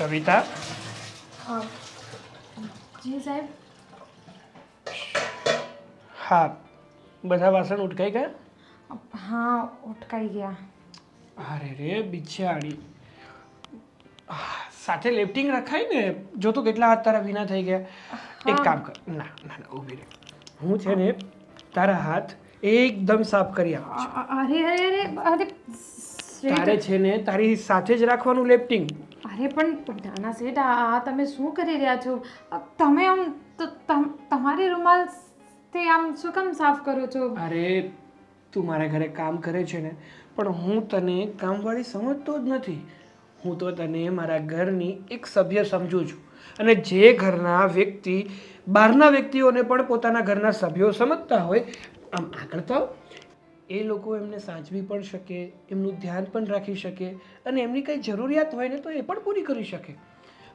કવિતા, અ, જી સાહેબ. હા, બધા વાસણ ઉટકાઈ ગયા? હા, ઉટકાઈ ગયા. અરે રે બિચારી, સાથે લેફ્ટિંગ રખાય ને. જો તો કેટલા હાથ તારા ભીના થઈ ગયા. એક હા. કામ કર, ના ના ના ઊભી રહે. હું છે ને તારા હાથ એકદમ સાફ કરી આપું છું. અરે અરે અરે અરે શેઠ. તારે છે ને તારી સાથે જ રાખવાનું લેફ્ટિંગ. અરે પણ નાના શેઠ, આ તમે શું કરી રહ્યા છો? તમે આમ તમારી રૂમાલથી આમ શું કામ સાફ કરો છો? અરે તું મારા ઘરે કામ કરે છે ને, પણ હું તને કામવાળી સમજતો જ નથી. હું તો તને મારા ઘરની એક સભ્ય સમજું છું. અને જે ઘરના વ્યક્તિ બહારના વ્યક્તિઓને પણ પોતાના ઘરના સભ્યો સમજતા હોય, આમ આગળ તો આવ. એ લોકો એમને સાચવી પણ શકે, એમનું ધ્યાન પણ રાખી શકે, અને એમની કંઈ જરૂરિયાત હોય ને તો એ પણ પૂરી કરી શકે.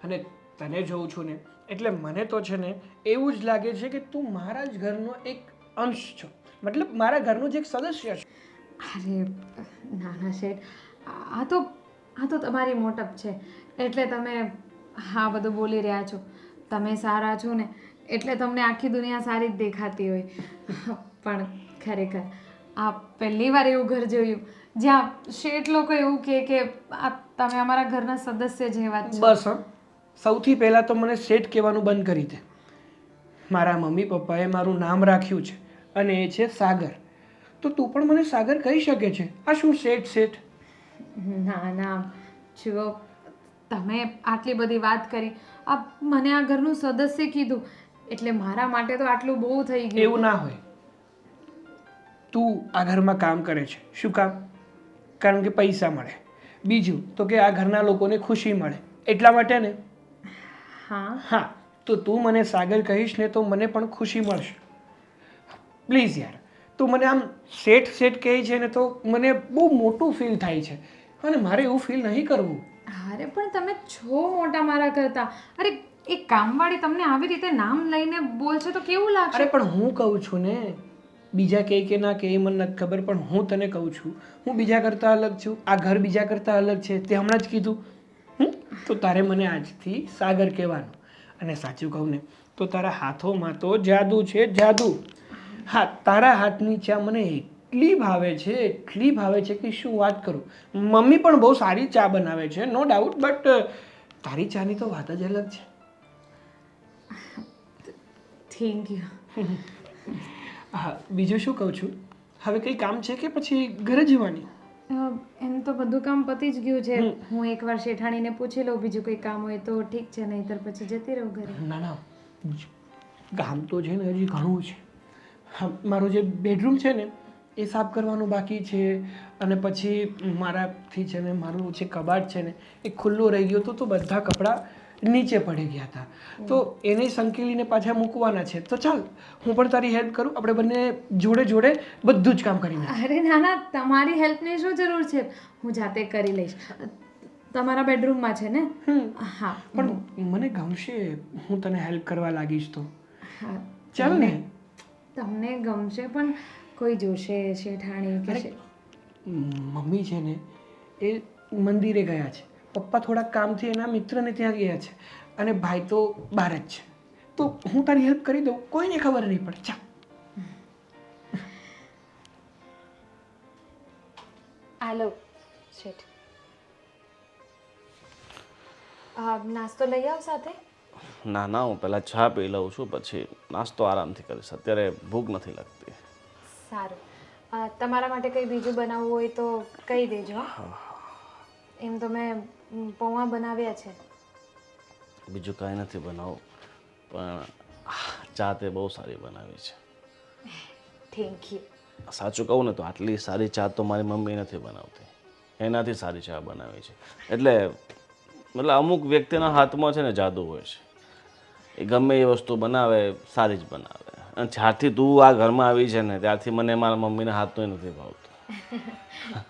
અને તને જોઉં છું ને એટલે મને તો છે ને એવું જ લાગે છે કે તું મારા જ ઘરનો એક અંશ છો. મતલબ મારા ઘરનું જ એક સદસ્ય છે. અરે નાના શેઠ, આ તો તમારી મોટપ છે એટલે તમે હા બધું બોલી રહ્યા છો. તમે સારા છો ને એટલે તમને આખી દુનિયા સારી જ દેખાતી હોય. પણ ખરેખર આ પહેલી વાર એવું ઘર જોયું જ્યાં શેઠ લોકો એવું કહે કે આ તમે અમારા ઘરના સદસ્ય જેવા જ છો. બસ હા, સૌથી પહેલાં તો મને શેઠ કહેવાનું બંધ કરી દે. મારા મમ્મી પપ્પાએ મારું નામ રાખ્યું છે અને એ છે સાગર. તો તું પણ મને સાગર કહી શકે છે. આ શું શેઠ શેઠ? ના ના, જુઓ, તમે આટલી બધી વાત કરી, મને આ ઘરનું સદસ્ય કીધું એટલે મારા માટે તો આટલું બહુ થઈ ગયું. એવું ના હોય. તું આ ઘરમાં કામ કરે છે. શું કામ? કારણ કે પૈસા મળે. બીજું તો કે આ ઘરના લોકોને ખુશી મળે એટલા માટે ને. હા. હા, તો તું મને સાગર કહીશ ને તો મને પણ ખુશી મળશે. પ્લીઝ યાર, તું મને આમ શેઠ શેઠ કહે છે ને તો મને બહુ મોટું ફીલ થાય છે, અને મારે એવું ફીલ નહીં કરવું. અરે પણ તમે છો મોટા મારા કરતા. અરે એક કામવાળી તમને આવી રીતે નામ લઈને બોલશે તો કેવું લાગશે? અરે પણ હું કહું છું ને, બીજા કે ના કે એ મને નથી ખબર, પણ હું તને કહું છું, હું બીજા કરતાં અલગ છું. આ ઘર બીજા કરતાં અલગ છે, તે હમણાં જ કીધું. તો તારે મને આજથી સાગર કહેવાનું. અને સાચું કહું ને તો તારા હાથોમાં તો જાદુ છે, જાદુ. હા, તારા હાથની ચા મને એટલી ભાવે છે, એટલી ભાવે છે કે શું વાત કરું. મમ્મી પણ બહુ સારી ચા બનાવે છે, નો ડાઉટ, બટ તારી ચાની તો વાત જ અલગ છે. Thank you. હા, બીજું શું કહું છું, હવે કંઈ કામ છે કે પછી ઘરે જવાની? એમ તો બધું કામ પતી જ ગયું છે. હું એકવાર શેઠાણીને પૂછી લઉં, બીજું કંઈ કામ હોય તો ઠીક છે, નહીંતર પછી જતી રહું ઘરે. ના ના, કામ તો છે ને હજી ઘણું છે. હા, મારો જે બેડરૂમ છે ને એ સાફ કરવાનું બાકી છે. અને પછી મારાથી છે ને મારું જે કબાટ છે ને એ ખુલ્લું રહી ગયું હતું, તો બધા કપડાં નીચે પડી ગયા હતા. તો એને સંકેલીને પાછા મૂકવાના છે. તો ચાલ હું પણ તારી હેલ્પ કરું, આપણે બંને જોડે જોડે બધું જ કામ કરી નાખીએ. અરે ના ના, તમારી હેલ્પની શું જરૂર છે? હું જાતે કરી લઈશ. તમારા બેડરૂમમાં છે ને? હા. પણ મને ગમશે હું તને હેલ્પ કરવા લાગીશ તો. હા, ચાલ ને. તમને ગમશે, પણ કોઈ જોશે શેઠાણી કે અરે મમ્મી છે ને એ મંદિરે ગયા છે, પપ્પા થોડા કામથી એના મિત્રને ત્યાં ગયા છે, અને ભાઈ તો બહાર જ છે. તો હું તારી હેલ્પ કરી દઉં, કોઈને ખબર નહીં પડે. ચાલ. હાલો શેઠ, નાસ્તો લઈ આવ સાથે. ના ના, હું પહેલાં ચા પી લઉં છું, પછી નાસ્તો આરામથી કરીશ. અત્યારે ભૂખ નથી લાગતી. સારું. તમારા માટે કંઈ બીજું બનાવવું હોય તો કહી દેજો. એમ તો મેં પૌવા બનાવ્યા છે. બીજું કાંઈ નથી બનાવું, પણ ચા તે બહુ સારી બનાવી છે. Thank you. સાચું કહું ને તો આટલી સારી ચા તો મારી મમ્મી નથી બનાવતી, એનાથી સારી ચા બનાવી છે. એટલે મતલબ અમુક વ્યક્તિના હાથમાં છે ને જાદુ હોય છે, એ ગમે એ વસ્તુ બનાવે સારી જ બનાવે. અને જ્યારથી તું આ ઘરમાં આવી છે ને ત્યારથી મને મારા મમ્મીના હાથનું નથી ભાવતું.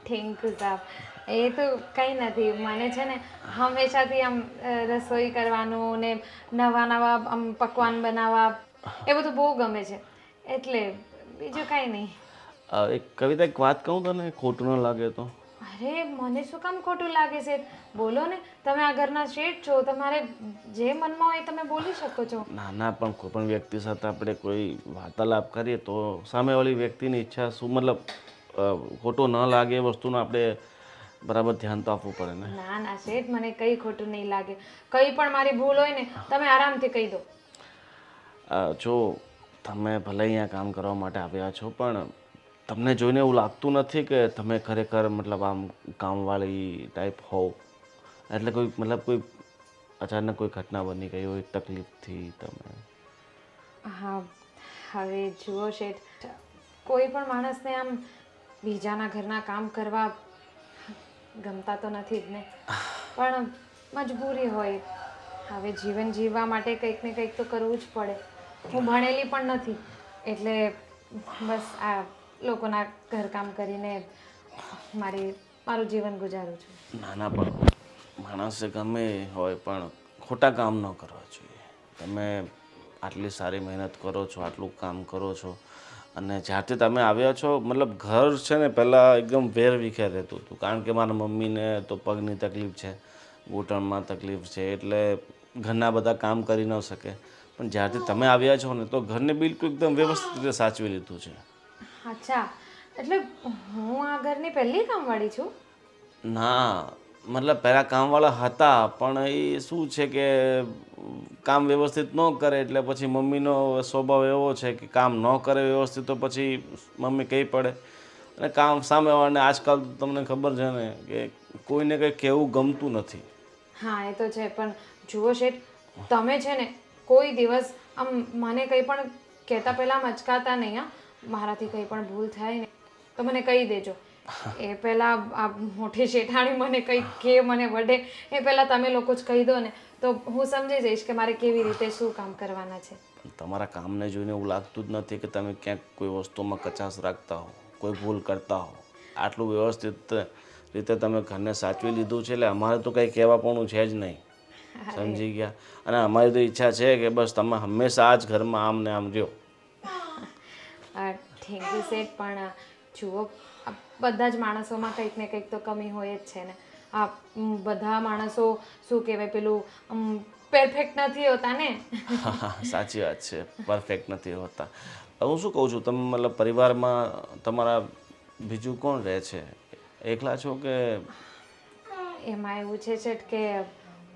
થેન્ક યુ સાહેબ. એ તો કંઈ નથી, મને છે ને હંમેશાથી આમ રસોઈ કરવાનું ને નવા નવા આમ પકવાન બનાવવા એ બધું બહુ ગમે છે, એટલે બીજું કાંઈ નહીં. એક કવિતા, એક વાત કહું તને, ખોટું ન લાગે તો? અરે મને શું કામ ખોટું લાગે છે? બોલો ને, તમે આ ઘરના શેઠ છો, તમારે જે મનમાં હોય તમે બોલી શકો છો. ના ના, પણ કોઈ પણ વ્યક્તિ સાથે આપણે કોઈ વાર્તાલાપ કરીએ તો સામેવાળી વ્યક્તિની ઈચ્છા શું, મતલબ ખોટો ન લાગે એ વસ્તુનું આપણે બરાબર ધ્યાન તો આપવું પડે ને. ના ના શેઠ, મને કંઈ ખોટું નહીં લાગે. કંઈ પણ મારી ભૂલ હોય ને તમે આરામથી કહી દો. જો તમે ભલે અહીંયા કામ કરવા માટે આવ્યા છો, પણ તમને જોઈને એવું લાગતું નથી કે તમે ખરેખર મતલબ આમ કામવાળી ટાઈપ હોવ? એટલે કોઈ મતલબ કોઈ અચાનક કોઈ ઘટના બની ગઈ હોય તકલીફથી તમે? હા, હવે જુઓ શેઠ, કોઈ પણ માણસને આમ બીજાના ઘરના કામ કરવા ગમતા તો નથી જ ને, પણ મજબૂરી હોય. હવે જીવન જીવવા માટે કંઈક ને કંઈક તો કરવું જ પડે. હું ભણેલી પણ નથી, એટલે બસ આ લોકોના ઘરકામ કરીને મારું જીવન ગુજારું છું. ના ના, પણ માણસે ગમે હોય પણ ખોટા કામ ન કરવા જોઈએ. તમે આટલી સારી મહેનત કરો છો, આટલું કામ કરો છો, અને જ્યારથી તમે આવ્યા છો મતલબ ઘર છે ને પહેલાં એકદમ વેર વિખેર રહેતું હતું. કારણ કે મારા મમ્મીને તો પગની તકલીફ છે, ઘૂંટણમાં તકલીફ છે, એટલે ઘરના બધા કામ કરી ન શકે. પણ જ્યારથી તમે આવ્યા છો ને તો ઘરને બિલકુલ એકદમ વ્યવસ્થિત રીતે સાચવી લીધું છે. અચ્છા, એટલે હું આ ઘરની પહેલી કામવાળી છું? ના, મતલબ પહેલાં કામવાળા હતા, પણ એ શું છે કે કામ વ્યવસ્થિત ન કરે એટલે પછી મમ્મીનો સ્વભાવ એવો છે કે કામ ન કરે વ્યવસ્થિત તો પછી મમ્મી કહી પડે. અને કામ સામેવાળાને આજકાલ તમને ખબર છે ને કે કોઈને કંઈ કહેવું ગમતું નથી. હા એ તો છે, પણ જુઓ શેઠ, તમે છે ને કોઈ દિવસ આમ મને કંઈ પણ કહેતા પહેલાં મચકાતા નહીં. હા, મારાથી કંઈ પણ ભૂલ થાય ને તો મને કહી દેજો. એ પહેલાં આ મોટી શેઠાણી મને કંઈ કે મને વઢે એ પહેલાં તમે લોકો જ કહી દો ને, તો હું સમજી જઈશ કે મારે કેવી રીતે શું કામ કરવાના છે. તમારા કામને જોઈને એવું લાગતું જ નથી કે તમે ક્યાંક કોઈ વસ્તુમાં કચાશ રાખતા હો, કોઈ ભૂલ કરતા હો. આટલું વ્યવસ્થિત રીતે તમે ઘરને સાચવી લીધું છે, એટલે અમારે તો કંઈ કહેવાપણું છે જ નહીં. સમજી ગયા? અને અમારી તો ઈચ્છા છે કે બસ તમે હંમેશા આ જ ઘરમાં આમ ને આમ રહ્યો. થેન્ક યુ શેઠ, પણ જુઓ, આ બધા જ માણસોમાં કંઈક ને કંઈક તો કમી હોય જ છે ને. આ બધા માણસો શું કહેવાય પેલું પરફેક્ટ નથી હોતા ને. સાચી વાત છે, પરફેક્ટ નથી હોતા. હું શું કહું છું, તમે મતલબ પરિવારમાં તમારા બીજું કોણ રહે છે? એકલા છો કે? એમાં એવું છે શેઠ કે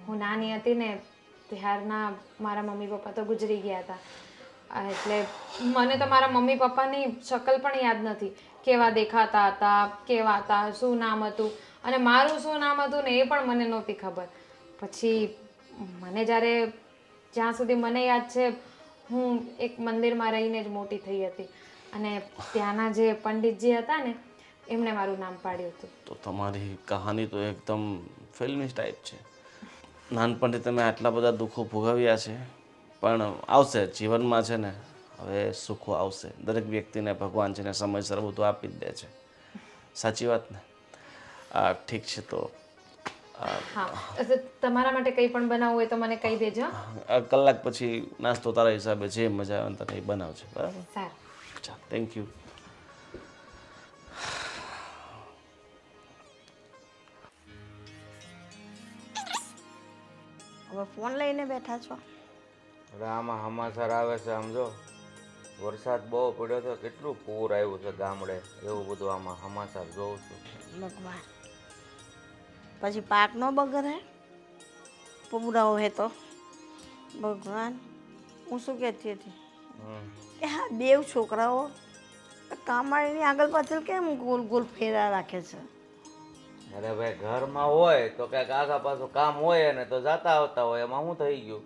હું નાની હતી ને ત્યારના મારા મમ્મી પપ્પા તો ગુજરી ગયા હતા. એટલે મને તો મારા મમ્મી પપ્પાની શકલ પણ યાદ નથી. કેવા દેખાતા હતા, કેવા હતા, શું નામ હતું, અને મારું શું નામ હતું ને એ પણ મને નહોતી ખબર. પછી મને જ્યાં સુધી મને યાદ છે, હું એક મંદિરમાં રહીને જ મોટી થઈ હતી, અને ત્યાંના જે પંડિતજી હતા ને એમણે મારું નામ પાડ્યું હતું. તો તમારી કહાની તો એકદમ ફિલ્મી ટાઈપ છે. નાનપણથી તમે આટલા બધા દુઃખો ભોગવ્યા છે, પણ આવશે જીવનમાં છે ને, હવે સુખો આવશે. દરેક વ્યક્તિને ભગવાન છે ને સમયસર બધું આપી જ દે છે. સાચી વાત ને? ઠીક છે, તો હા, તમારા માટે કંઈ પણ બનાવવું હોય તો મને કહી દેજો. કલાક પછી નાસ્તો તારા હિસાબે જે મજા આવે તને એ બનાવજે, બરાબર? સારું. ચાલ, થેન્ક યુ. હવે ફોન લઈને બેઠા છો? અરે આમાં સમાચાર આવે છે, સમજો વરસાદ બહુ પડ્યો તો કેટલું પૂર આવ્યું છે ગામડે, એવું બધું આમાં સમાચાર જોઉં છું. ભગવાન, પછી પાક નો બગડે પૂરાવો હે તો? ભગવાન, હું શું કહેતી હતી કે હા, બેવ છોકરાઓ કામવાળીની આગળ પાછળ કેમ ગોલ ગોલ ફેરા રાખે છે? અરે ભાઈ, ઘરમાં હોય તો કંઈક આગા પાછું કામ હોય ને તો જાતા આવતા હોય, એમાં શું થઈ ગયું?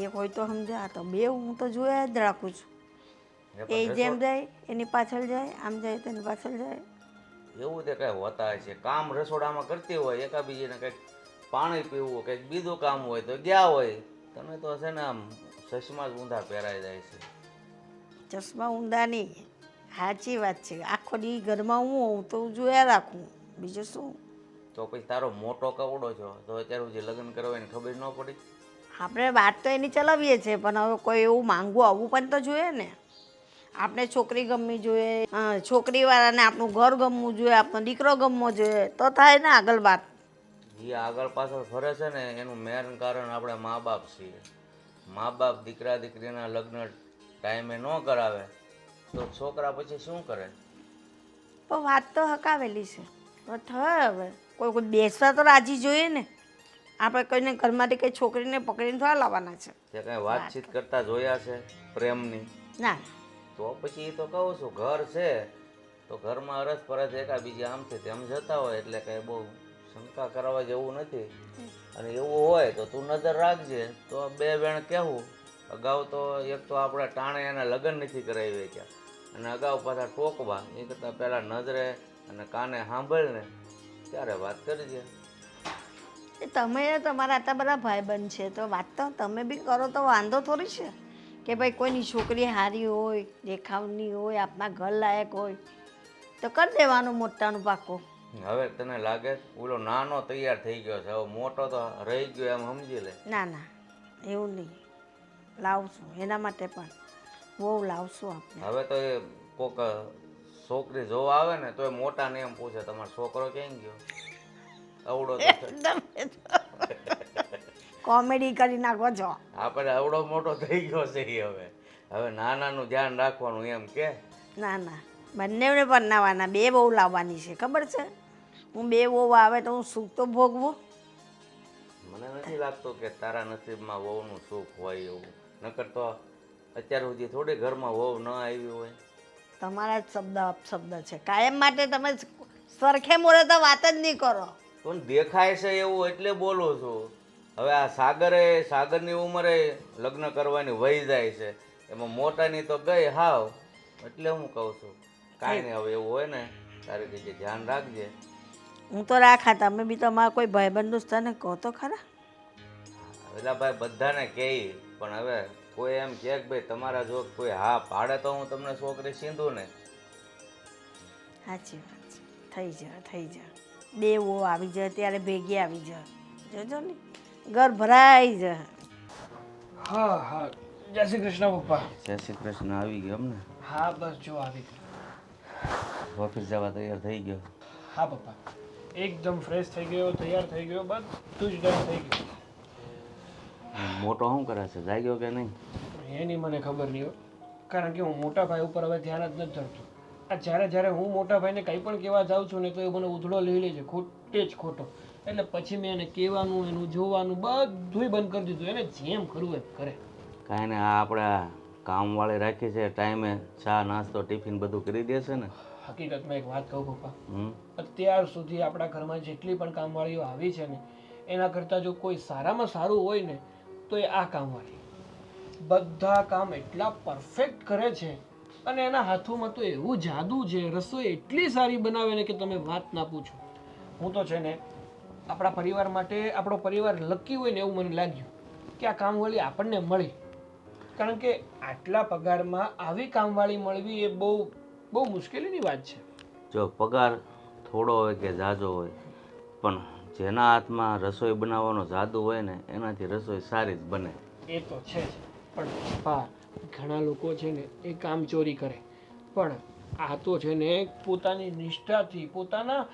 એક હોય તો સમજા, તો બે હું તો જોયા જ રાખું છું. એ જેમ જાય એની પાછળ જાય, આમ જાય તેની પાછળ જાય. એવું તે કઈ હોતા છે, કામ રસોડામાં કરતી હોય, એકાબીજીને કંઈક પાણી પીવું, કંઈક બીજું કામ હોય તો ગયા હોય. તમે તો છે ને આમ ચશ્મા જ ઊંધા પહેરાઈ જાય છે. ચશ્મા ઊંધા નહીં, સાચી વાત છે. આખો દી ઘરમાં હું હોઉં તો જોયા રાખું, બીજું શું? તો પછી તારો મોટો કવડો છો તો અત્યાર સુધી લગ્ન કરવા એને ખબર ન પડી? આપણે વાત તો એની ચલાવીએ છીએ, પણ હવે કોઈ એવું માંગવું આવવું પણ તો જોઈએ ને. આપણે છોકરી ગમવી જોઈએ, છોકરીવાળાને આપણું ઘર ગમવું જોઈએ, આપણો દીકરો ગમવો જોઈએ, તો થાય ને આગળ વાત. એ આગળ પાછળ ફરે છે ને એનું મેન કારણ આપણે મા બાપ છીએ. મા બાપ દીકરા દીકરીના લગ્ન ટાઈમે ન કરાવે તો છોકરા પછી શું કરે? પણ વાત તો હકાવેલી છે, તો થાય હવે કોઈ કોઈ બેસવા તો રાજી જોઈએ ને. આપણે કોઈને ઘરમાંથી કંઈ છોકરીને પકડીને થોડા લાવવાના છે. તે કાંઈ વાતચીત કરતા જોયા છે પ્રેમની? ના તો પછી એ તો કહું છું ઘર છે તો ઘરમાં અરસ પરસ એકાબીજા આમથી તેમ જતા હોય એટલે કાંઈ બહુ શંકા કરવા જેવું નથી. અને એવું હોય તો તું નજર રાખજે. તો બે વેણ કહેવું અગાઉ તો એક તો આપણે ટાણે એના લગ્ન નથી કરાવી ગયા અને અગાઉ પાછા ટોકવા, એ કરતાં પહેલાં નજરે અને કાને સાંભળને ત્યારે વાત કરજે. એ તમે તમારા આટલા બધા ભાઈબંધ છે તો વાત તો તમે બી કરો તો વાંધો થોડી છે કે ભાઈ કોઈની છોકરી સારી હોય, દેખાવની હોય, આપણા ઘર લાયક હોય તો કરી દેવાનું મોટાનું પાકું. હવે તને લાગે ઓલો નાનો તૈયાર થઈ ગયો છે, હવે મોટો તો રહી ગયો એમ સમજી લે. ના ના એવું નહીં, લાવશું એના માટે પણ બહુ લાવશું આપણે. હવે તો એ કોક છોકરી જોવા આવે ને તો એ મોટાને એમ પૂછે તમારો છોકરો ક્યાં ગયો? અવડો તો કોમેડી કરી નાખો છો. આપણે અવડો મોટો થઈ ગયો છે ઈ હવે. હવે નાનાનું ધ્યાન રાખવાનું એમ કે. ના ના બંનેને બનાવવાના, બે બહુ લાવવાની છે ખબર છે. હું બે બહુ આવે તો હું સુખ તો ભોગવું. મને નથી લાગતું કે તારા નસીબમાં વહુનું સુખ હોય એવું. નકર તો અત્યાર સુધી થોડી ઘરમાં વહુ ન આવી હોય. તમારા જ શબ્દ અપશબ્દ છે કાયમ માટે. તમે સરખે મોરે તો વાત જ નહીં કરો. પણ દેખાય છે એવું એટલે બોલું છું. હવે આ સાગરની ઉંમરે લગ્ન કરવાની વહી જાય છે, એમાં મોટાની તો ગઈ હાવ. એટલે હું કહું છું કાંઈ નહીં, હવે એવું હોય ને તારે કીધે ધ્યાન રાખજે. હું તો રાખા, તમે બી તમારા કોઈ ભાઈબંધ દોસ્તાને કહો તો ખરા. પેલા ભાઈ બધાને કહે પણ હવે કોઈ એમ કહે કે ભાઈ તમારા જો કોઈ હા પાડે તો હું તમને છોકરી સીંધું ને. સાચી વાત છે, થઈ જા બે વો આવી જાય ત્યારે ભેગી આવી જાય, જોજો ને ઘર ભરાઈ જાય. હા હા, જય શ્રી કૃષ્ણ પપ્પા. જય શ્રી કૃષ્ણ. આવી ગયો એમ ને? હા બસ જો આવી ગયો. ઓફિસ જવા તૈયાર થઈ ગયો? હા પપ્પા, એકદમ ફ્રેશ થઈ ગયો, તૈયાર થઈ ગયો, બધું જ ડન થઈ ગયું. મોટો શું કરે છે, જાગ્યો કે નહીં? એની મને ખબર નહીં હો, કારણ કે હું મોટા ભાઈ ઉપર હવે ધ્યાન જ નથી ધરતો. આ જ્યારે હું મોટા ભાઈને કંઈ પણ કહેવા જાઉં છું ને તો એ મને ઉધડો લઈ લે છે, ખોટે જ ખોટો. એટલે પછી મેં એને કહેવાનું, એનું જોવાનું બધુંય બંધ કરી દીધું. એને જેમ કરવું એમ કરે. કાંઈ ને આ આપણે કામવાળી રાખી છે, ટાઈમે ચા નાસ્તો ટિફિન બધું કરી દેશે ને? હકીકતમાં એક વાત કહું પપ્પા, હમ. અત્યાર સુધી આપણા ઘરમાં જેટલી પણ કામવાળીઓ આવી છે ને એના કરતાં જો કોઈ સારામાં સારું હોય ને તો એ આ કામવાળી. બધા કામ એટલા પરફેક્ટ કરે છે અને એના હાથોમાં તો એવું જાદુ છે, રસોઈ એટલી સારી બનાવે ને કે તમે વાત ના પૂછો. હું તો છે ને આપણા પરિવાર માટે આપણો પરિવાર લકી હોય ને એવું મને લાગ્યું કે આ કામવાળી આપણને મળી. કારણ કે આટલા પગારમાં આવી કામવાળી મળવી એ બહુ મુશ્કેલીની વાત છે. જો પગાર થોડો હોય કે જાજો હોય પણ જેના હાથમાં રસોઈ બનાવવાનો જાદુ હોય ને એનાથી રસોઈ સારી જ બને. એ તો છે જ, પણ પપ્પા ઘણા લોકો છે ને એ કામ ચોરી કરે, પણ આ તો છે ને પોતાની નિષ્ઠાથી, પોતાના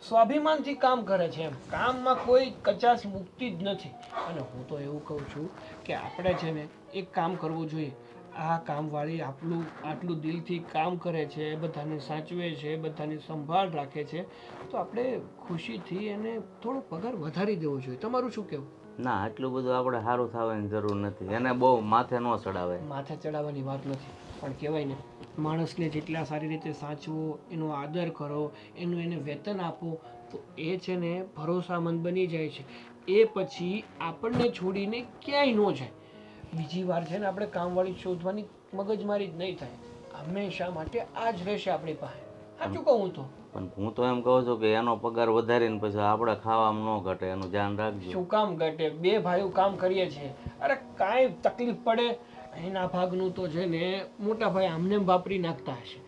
સ્વાભિમાનથી કામ કરે છે. એમ કામમાં કોઈ કચાશ મૂકતી જ નથી. અને હું તો એવું કહું છું કે આપણે છે ને એક કામ કરવું જોઈએ. આ કામવાળી આટલું દિલથી કામ કરે છે, બધાને સાચવે છે, બધાની સંભાળ રાખે છે, તો આપણે ખુશીથી એને થોડો પગાર વધારી દેવો જોઈએ. તમારું શું કહેવું? ના, આટલું બધું આપણે સારું થવાની જરૂર નથી. એને બહુ માથે ન ચડાવે. માથે ચડાવવાની વાત નથી, પણ કહેવાય ને માણસને જેટલા સારી રીતે સાચવો, એનો આદર કરો, એને વેતન આપો તો એ છે ને ભરોસામંદ બની જાય છે. એ પછી આપણને છોડીને ક્યાંય ન જાય. બીજી વાર છે ને આપણે કામવાળી શોધવાની મગજમારી જ નહીં થાય. હંમેશા માટે આ જ રહેશે આપણી પાસે. સાચું કહું તો. પણ હું તો એમ કહું છું કે એનો પગાર વધારીને પછી આપણે ખાવામાં ન ઘટે, એનું ધ્યાન રાખજો. શું કામ ઘટે? બે ભાઈઓ કામ કરીએ છીએ. અરે કાંઈ તકલીફ પડે એના ભાગનું તો છે ને મોટા ભાઈ આમને વાપરી નાખતા હશે.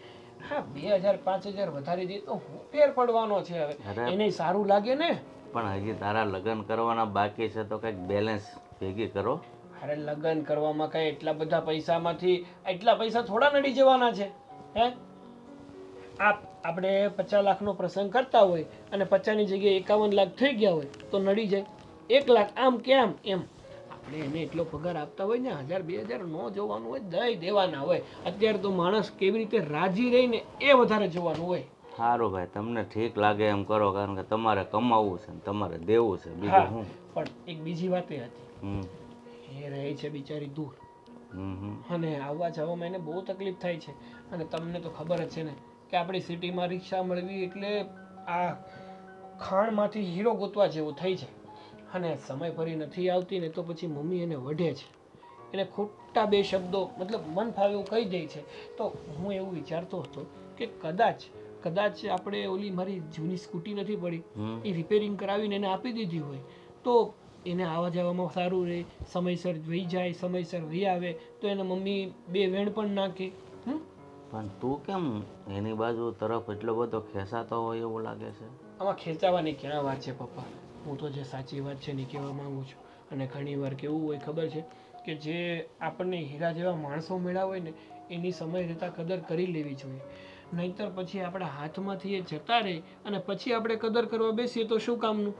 હા, 2000 5000 વધારી દે તો હું ફેર પડવાનો છે હવે? એને સારું લાગે ને. પણ હજી તારા લગ્ન કરવાના બાકી છે તો કંઈક બેલેન્સ ભેગી કરો. અરે લગ્ન કરવામાં કઈ એટલા બધા પૈસામાંથી એટલા પૈસા થોડા નડી જવાના છે હે? આપણે 50 લાખનો પ્રસંગ કરતા હોય અને 50ની જગ્યાએ 51 લાખ થઈ ગયા હોય તો નડી જાય. 1 લાખ આમ કે આમ એમ આપણે એને એટલો પગાર આપતા હોય ને 1000 2000 ન જોવાનું હોય, દઈ દેવાના હોય. અત્યારે તો માણસ કેવી રીતે રાજી રહીને એ વધારે જોવાનું હોય. સારું ભાઈ, તમને ઠીક લાગે એમ કરો, કારણ કે તમારે કમાવવું છે ને તમારે દેવું છે, બીજું હા શું. પણ એક બીજી વાત એ હતી, હમ એ રહે છે બિચારી દૂર હમ અને આવવા જવામાં એને બહુ તકલીફ થાય છે. અને તમને તો ખબર જ છે ને કે આપણી સિટીમાં રિક્ષા મળવી એટલે આ ખાણમાંથી હીરો ગોતવા જેવું થઈ છે. અને સમય ફરી નથી આવતી ને તો પછી મમ્મી એને વઢે છે, એને ખોટા 2 શબ્દો મતલબ મન ફાવે એવું કહી દે છે. તો હું એવું વિચારતો હતો કે કદાચ આપણે ઓલી મારી જૂની સ્કૂટી નથી પડી એ રિપેરિંગ કરાવીને એને આપી દીધી હોય તો એને આવવા જવામાં સારું રહે, સમયસર વહી જાય, સમયસર વહી આવે તો એને મમ્મી 2 વેણ પણ નાખે. પણ તું કેમ એની બાજુ તરફ એટલો બધો ખેંચાતો હોય એવું લાગે છે? આમાં ખેંચાવાની ક્યાં વાત છે પપ્પા? હું તો જે સાચી વાત છે ને કહેવા માંગુ છું. અને ઘણી વાર કેવું હોય ખબર છે કે જે આપણને હીરા જેવા માણસો મળ્યા હોય ને એની સમય રહેતા કદર કરી લેવી જોઈએ, નહીંતર પછી આપણા હાથમાંથી એ જતા રહે અને પછી આપણે કદર કરવા બેસીએ તો શું કામનું?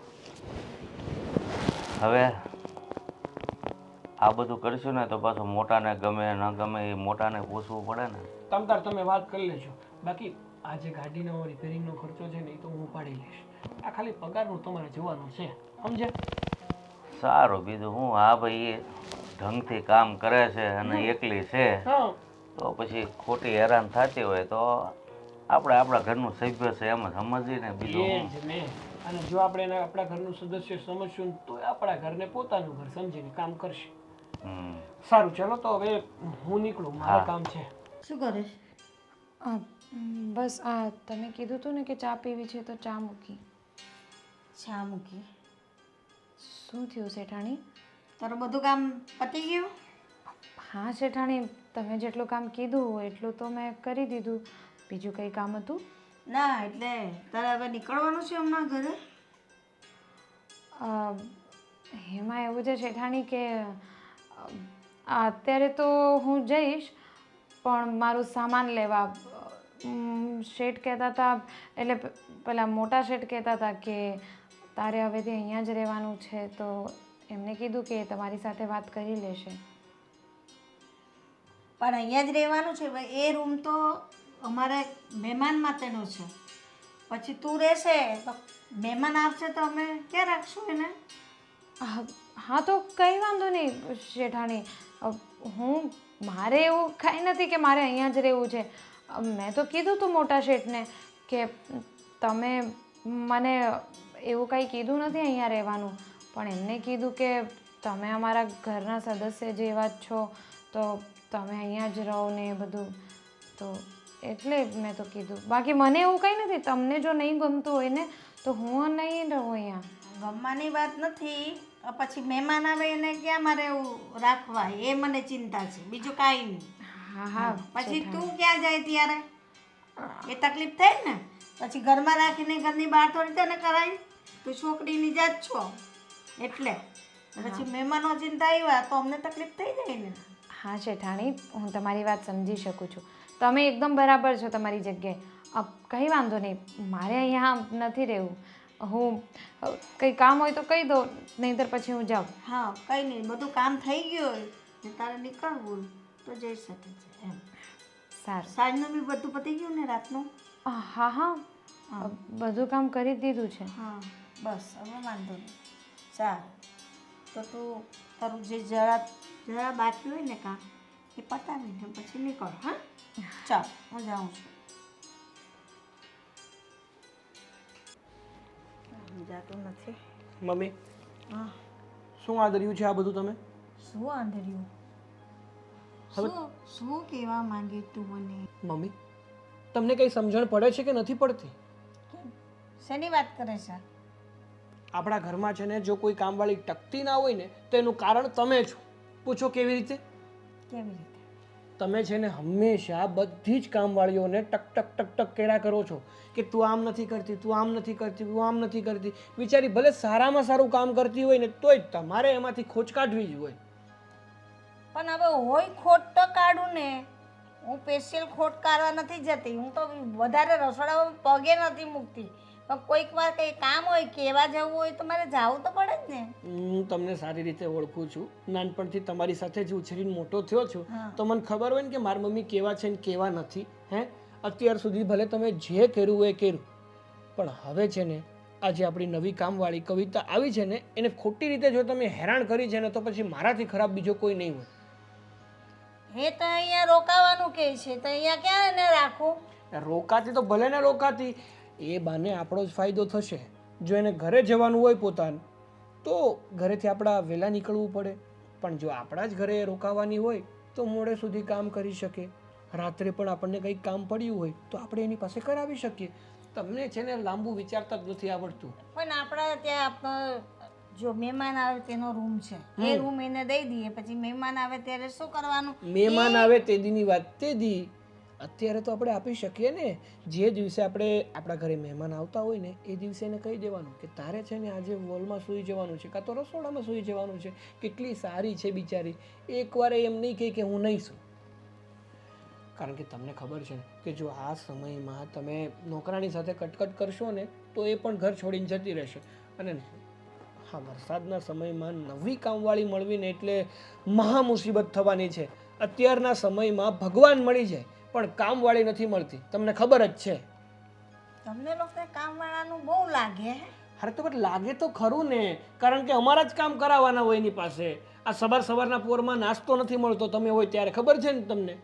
હવે આ બધું કરશું ને તો પાછું મોટાને ગમે ન ગમે એ મોટાને પૂછવું પડે ને. તમે વાત કરી લેજો. બાકી આ જે ગાડીનો રિપેરિંગનો ખર્ચો છે ને એ તો હું ઉપાડી લઈશ. આ ખાલી પગારનું તમારે જોવાનું છે, સમજ્યા? સારું, બીજું હું. હા ભાઈ, એ ઢંગથી કામ કરે છે અને એકલી છે હા તો પછી ખોટી હેરાન થતી હોય તો આપણે આપણા ઘરનું સભ્ય છે એમ જ સમજીને, બીજું એ હું. જ ને. અને જો આપણે એને આપણા ઘરનું સદસ્ય સમજશું ને તો આપણા ઘરને પોતાનું ઘર સમજીને કામ કરશે. સારું, ચલો તો હવે હું નીકળું, મારે કામ છે. શું કરે છે? બસ આ તમે કીધું હતું ને કે ચા પીવી છે તો ચા મૂકી. ચા મૂકી? શું થયું શેઠાણી? તારું બધું કામ પતી ગયું? હા શેઠાણી, તમે જેટલું કામ કીધું એટલું તો મેં કરી દીધું. બીજું કંઈ કામ હતું? ના, એટલે તારે હવે નીકળવાનું છે હમણાં ઘરે? એમાં એવું છે શેઠાણી કે અત્યારે તો હું જઈશ પણ મારું સામાન લેવા શેઠ કહેતા હતા, એટલે પેલા મોટા શેઠ કહેતા હતા કે તારે હવેથી અહીંયા જ રહેવાનું છે, તો એમને કીધું કે તમારી સાથે વાત કરી લેશે. પણ અહીંયા જ રહેવાનું છે ભાઈ. એ રૂમ તો અમારે મહેમાન માટેનો છે. પછી તું રહેશે તો મહેમાન આવશે તો અમે ક્યાં રાખશું એને? હા તો કંઈ વાંધો નહીં શેઠાણી. મારે એવું કાંઈ નથી કે મારે અહીંયા જ રહેવું છે. મેં તો કીધું હતું મોટા શેઠને કે તમે મને એવું કંઈ કીધું નથી અહીંયા રહેવાનું, પણ એમને કીધું કે તમે અમારા ઘરના સદસ્ય જેવા જ છો તો તમે અહીંયા જ રહો ને એ બધું, તો એટલે મેં તો કીધું. બાકી મને એવું કંઈ નથી, તમને જો નહીં ગમતું હોય ને તો હું નહીં રહું અહીંયા. ગમવાની વાત નથી. પછી મહેમાન આવે એને ક્યાં મારે એવું રાખવા, એ મને ચિંતા છે, બીજું કાંઈ નહીં. હા હા પછી તું ક્યાં જાય ત્યારે એ તકલીફ થાય ને. પછી ઘરમાં રાખીને ઘરની બહાર થોડી તને કરાય? તું છોકરીની જાત છો એટલે પછી મહેમાનો ચિંતા આવ્યા તો અમને તકલીફ થઈ જાય ને. હા શેઠાણી, હું તમારી વાત સમજી શકું છું. તમે એકદમ બરાબર છો તમારી જગ્યાએ. કંઈ વાંધો નહીં, મારે અહીંયા નથી રહેવું. હું કંઈ કામ હોય તો કહી દો, નહીંતર પછી હું જાઉં. હા, કંઈ નહીં, બધું કામ થઈ ગયું હોય ને તારે નીકળવું હોય તો જઈ શકે છે એમ. સારું. સાંજનું બી બધું પતી ગયું ને રાતનું? હા હા, બધું કામ કરી દીધું છે. હા બસ, હવે વાંધો નહીં. સારું, તો તું તારું જે જરા બાકી હોય ને કામ એ પતાવીને પછી નીકળ. હા ચાલ, હું જાઉં છું. જાતું નથી. મમ્મી, હા, શું આદર્યું છે આ બધું તમે? શું આંધળ્યું? શું કહેવા માંગી તું મને? મમ્મી, તમને કંઈ સમજણ પડે છે કે નથી પડતી? શેની વાત કરે છે? આપણા ઘરમાં છે ને જો કોઈ કામવાળી ટકતી ના હોય ને તો એનું કારણ તમે છો. પૂછો કેવી રીતે? કેવી રીતે? તમે છે ને હંમેશા બધી જ કામવાળીઓને ટક ટક ટક ટક કર્યા કરો છો કે તું આમ નથી કરતી, તું આમ નથી કરતી, તું આમ નથી કરતી. બિચારી ભલે સારામાં સારું કામ કરતી હોય ને તોય તમારે એમાંથી ખોચ કાઢવી જ હોય. પણ હવે હોય ખોટ તો કાઢું ને. હું સ્પેશિયલ ખોટ કાઢવા નથી જતી. હું તો વધારે રસોડામાં પગે નથી મૂકતી. પણ કોઈક વાર કંઈ કામ હોય કહેવા જવું હોય તો મારે જવું તો પડે જ ને. હું તમને સારી રીતે ઓળખું છું. નાનપણથી તમારી સાથે જ ઉછરીને મોટો થયો છું, તો મને ખબર હોય ને કે મારી મમ્મી કેવા છે ને કેવા નથી. અત્યાર સુધી ભલે તમે જે કર્યું હોય એ કર્યું, પણ હવે છે ને આજે આપણી નવી કામવાળી કવિતા આવી છે ને, એને ખોટી રીતે જો તમે હેરાન કરી છે ને, તો પછી મારાથી ખરાબ બીજો કોઈ નહીં હોય. એ તો અહીંયા રોકાવાનું કહે છે, તો અહીંયા ક્યાં એને રાખું? રોકાતી તો ભલે ને રોકાતી, એ બાને આપણો જ ફાયદો થશે. જો એને ઘરે જવાનું હોય પોતાનું, તો ઘરેથી આપણા વહેલા નીકળવું પડે. પણ જો આપણા જ ઘરે રોકાવાની હોય તો મોડે સુધી કામ કરી શકે. રાત્રે પણ આપણને કંઈક કામ પડ્યું હોય તો આપણે એની પાસે કરાવી શકીએ. તમને છે ને લાંબુ વિચારતા જ નથી આવડતું. પણ આપણા ત્યાં આપણો જો મહેમાન આવે તેનો રૂમ છે, એ રૂમ એને દઈ દઈએ. પછી મહેમાન આવે ત્યારે શું કરવાનું? મહેમાન આવે તે દીની વાત તે દી. અત્યારે તો આપણે આપી શકીએ ને. જે દિવસે આપણે આપણા ઘરે મહેમાન આવતા હોય ને, એ દિવસે એને કહી દેવાનું કે તારે છે ને આજે વોલમાં સૂઈ જવાનું છે, કાં તો રસોડામાં સૂઈ જવાનું છે. કેટલી સારી છે બિચારી. એકવાર એમ નહીં કહે કે હું નહીં સૂ. કારણ કે તમને ખબર છે કે જો આ સમયમાં તમે નોકરાણી સાથે કટકટ કરશો ને, તો એ પણ ઘર છોડીને જતી રહેશે. અને હા, વરસાદના સમયમાં નવી કામવાળી મળવીને એટલે મહા મુસીબત થવાની છે. અત્યારના સમયમાં ભગવાન મળી જાય પણ કામવાળી નથી મળતી. તમને ખબર જ છે. તમને લોકોને કામવાળાનું બહુ લાગે. અરે તો લાગે તો ખરું ને, કારણ કે અમારા જ કામ કરાવવાના હોય એની પાસે. આ સવારના પોરમાં નાસ્તો નથી મળતો તમે હોય ત્યારે, ખબર છે ને તમને?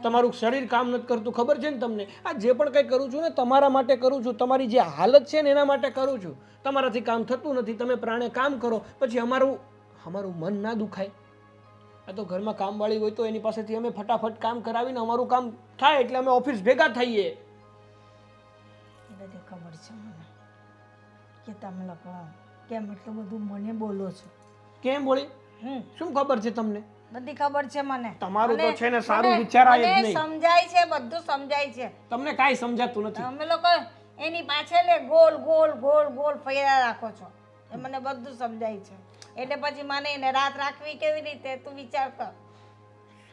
તમારું શરીર કામ નથી કરતું, ખબર છે ને તમને? આ જે પણ કંઈ કરું છું ને તમારા માટે કરું છું. તમારી જે હાલત છે ને એના માટે કરું છું. તમારાથી કામ થતું નથી, તમે પ્રાણે કામ કરો, પછી અમારું મન ના દુખાય. આ તો ઘરમાં કામવાળી હોય તો એની પાસેથી અમે ફટાફટ કામ કરાવીને અમારું કામ થાય એટલે અમે ઓફિસ ભેગા થઈએ. બધી ખબર છે મને કે તમે લોકો કેમ એટલું બધું મને બોલો છો. કેમ બોલી? શું ખબર છે તમને? બધી ખબર છે મને. તમારું તો છે ને સારું વિચારાય જ નહીં. સમજાય છે, બધું સમજાય છે. તમને કાંઈ સમજાતું નથી. તમે લોકો એની પાછળ ગોલ ગોલ ગોલ ગોલ ફેરા રાખો છો. એ મને બધું સમજાય છે. એટલે પછી મને એને રાત રાખવી કેવી રીતે તું વિચાર કર.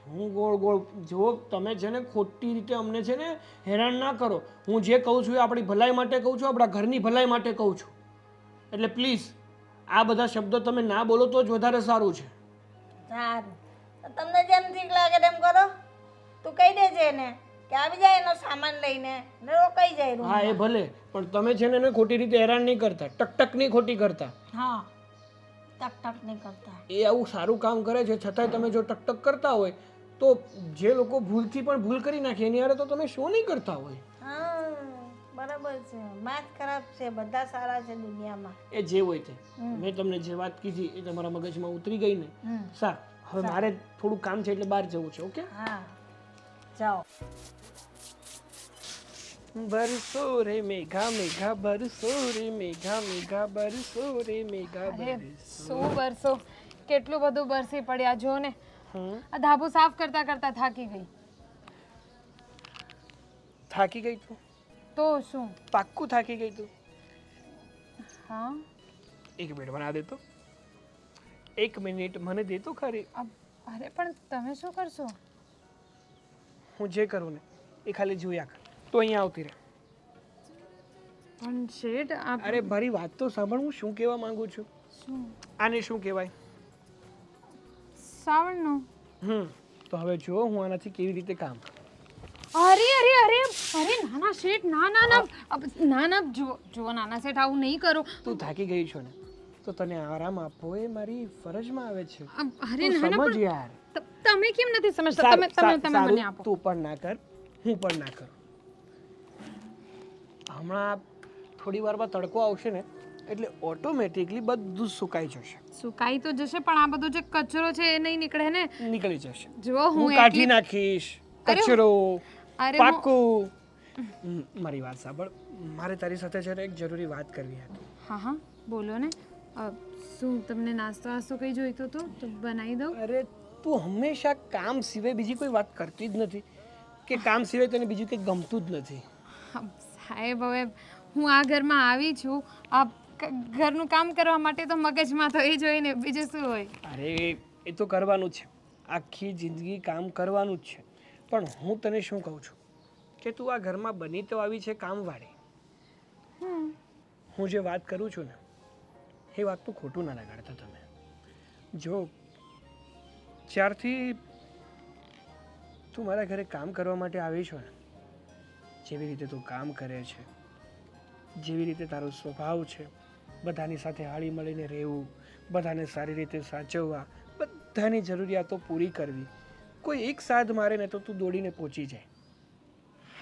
હું ગોળ ગોળ જો તમે છે ને ખોટી રીતે અમને છે ને હેરાન ના કરો. હું જે કહું છું એ આપણી ભલાઈ માટે કહું છું, આપણા ઘરની ભલાઈ માટે કહું છું. એટલે પ્લીઝ આ બધા શબ્દો તમે ના બોલો તો જ વધારે સારું છે. સારું, તો તમને જેમ ઠીક લાગે તેમ કરો. તું કહી દેજે એને કે આવી જાય એનો સામાન લઈને ને રોકાઈ જાય રૂમ. હા એ ભલે, પણ તમે છે ને એને ખોટી રીતે હેરાન નહીં કરતા, ટકટક નહીં ખોટી કરતા. હા, ટક ટક નહીં કરતા. એ આવું સારું કામ કરે છે છતાંય તમે જો ટકટક કરતા હોય તો જે લોકો ભૂલથી પણ ભૂલ કરી નાખે એની હારે તો તમે શું નહીં કરતા હોય. હા, બરાબર છે. માત ખરાબ છે, બધા સારા છે દુનિયામાં. એ જે હોય તે, મેં તમને જે વાત કીધી એ તમારા મગજમાં ઉતરી ગઈ ને. સારું, હવે મારે થોડું કામ છે એટલે બહાર જવું છે. ઓકે, હા, જાઓ. બરસો રે મેઘા મેઘા બરસો રે મેઘા મેઘા બરસો રે મેઘા બરસો. 100 વર્ષો કેટલું બધું બરસી પડ્યા જો ને. આ ધાબુ સાફ કરતા કરતા થાકી ગઈ. થાકી ગઈ તું? તો શું? પાક્કું થાકી ગઈ તું? હા. એક મિનિટ મને આ દેતો. એક મિનિટ મને દેતો ખરી. અરે પણ તમે શું કરશો? હું જે કરું ને એ ખાલી જોયા કર. તો અહીંયા આવતી રહે. પણ શેઠ અરે મારી વાત તો સાંભળ, હું શું કહેવા માંગુ છું. શું? આને શું કહેવાય? શ્રાવણનો. તો હવે જો હું આનાથી કેવી રીતે કામ. અરે અરે અરે અરે નાના શેઠ, ના ના ના ના ના જો નાના શેઠ આવું નહીં કરો. તું થાકી ગઈ છો ને તો તને આરામ આપવો એ મારી ફરજમાં આવે છે. અરે ના ના સમજ યાર. તમે કેમ નથી સમજતા? તમે મને આપો. તું પણ ના કર, હું પણ ના કરું. હમણાં થોડી વારમાં તડકો આવશે ને એટલે ઓટોમેટિકલી બધું સુકાઈ જશે. સુકાઈ તો જશે પણ આ બધો જે કચરો છે એ નહીં નીકળે ને. નીકળી જશે. જો હું કાઢી નાખીશ કચરો. અરે પાકું. મારી વાત સાંભળ, મારે તારી સાથે જરા એક જરૂરી વાત કરવી હતી. હા હા બોલો ને. શું તમને નાસ્તો કંઈ જોઈતો હતો તો બનાવી દઉં? અરે તું હંમેશા કામ સિવાય બીજી કોઈ વાત કરતી જ નથી કે કામ સિવાય તને બીજું કંઈ ગમતું જ નથી. સાહેબ હવે હું આ ઘરમાં આવી છું, આ ઘરનું કામ કરવા માટે તો મગજમાં તો એ જ હોય ને, બીજું શું હોય? અરે એ તો કરવાનું છે, આખી જિંદગી કામ કરવાનું જ છે. પણ હું તને શું કહું છું કે તું આ ઘરમાં બની તો આવી છે કામવાળી. હું જે વાત કરું છું ને એ વાતનું ખોટું ના લગાડતા તમે. જો જ્યારથી તું મારા ઘરે કામ કરવા માટે આવી છો ને, જેવી રીતે તું કામ કરે છે, જેવી રીતે તારો સ્વભાવ છે, બધાની સાથે હળી મળીને રહેવું, બધાને સારી રીતે સાચવવા, બધાની જરૂરિયાતો પૂરી કરવી, કોઈ એક સાથ મારે ને તો તું દોડીને પહોંચી જાય.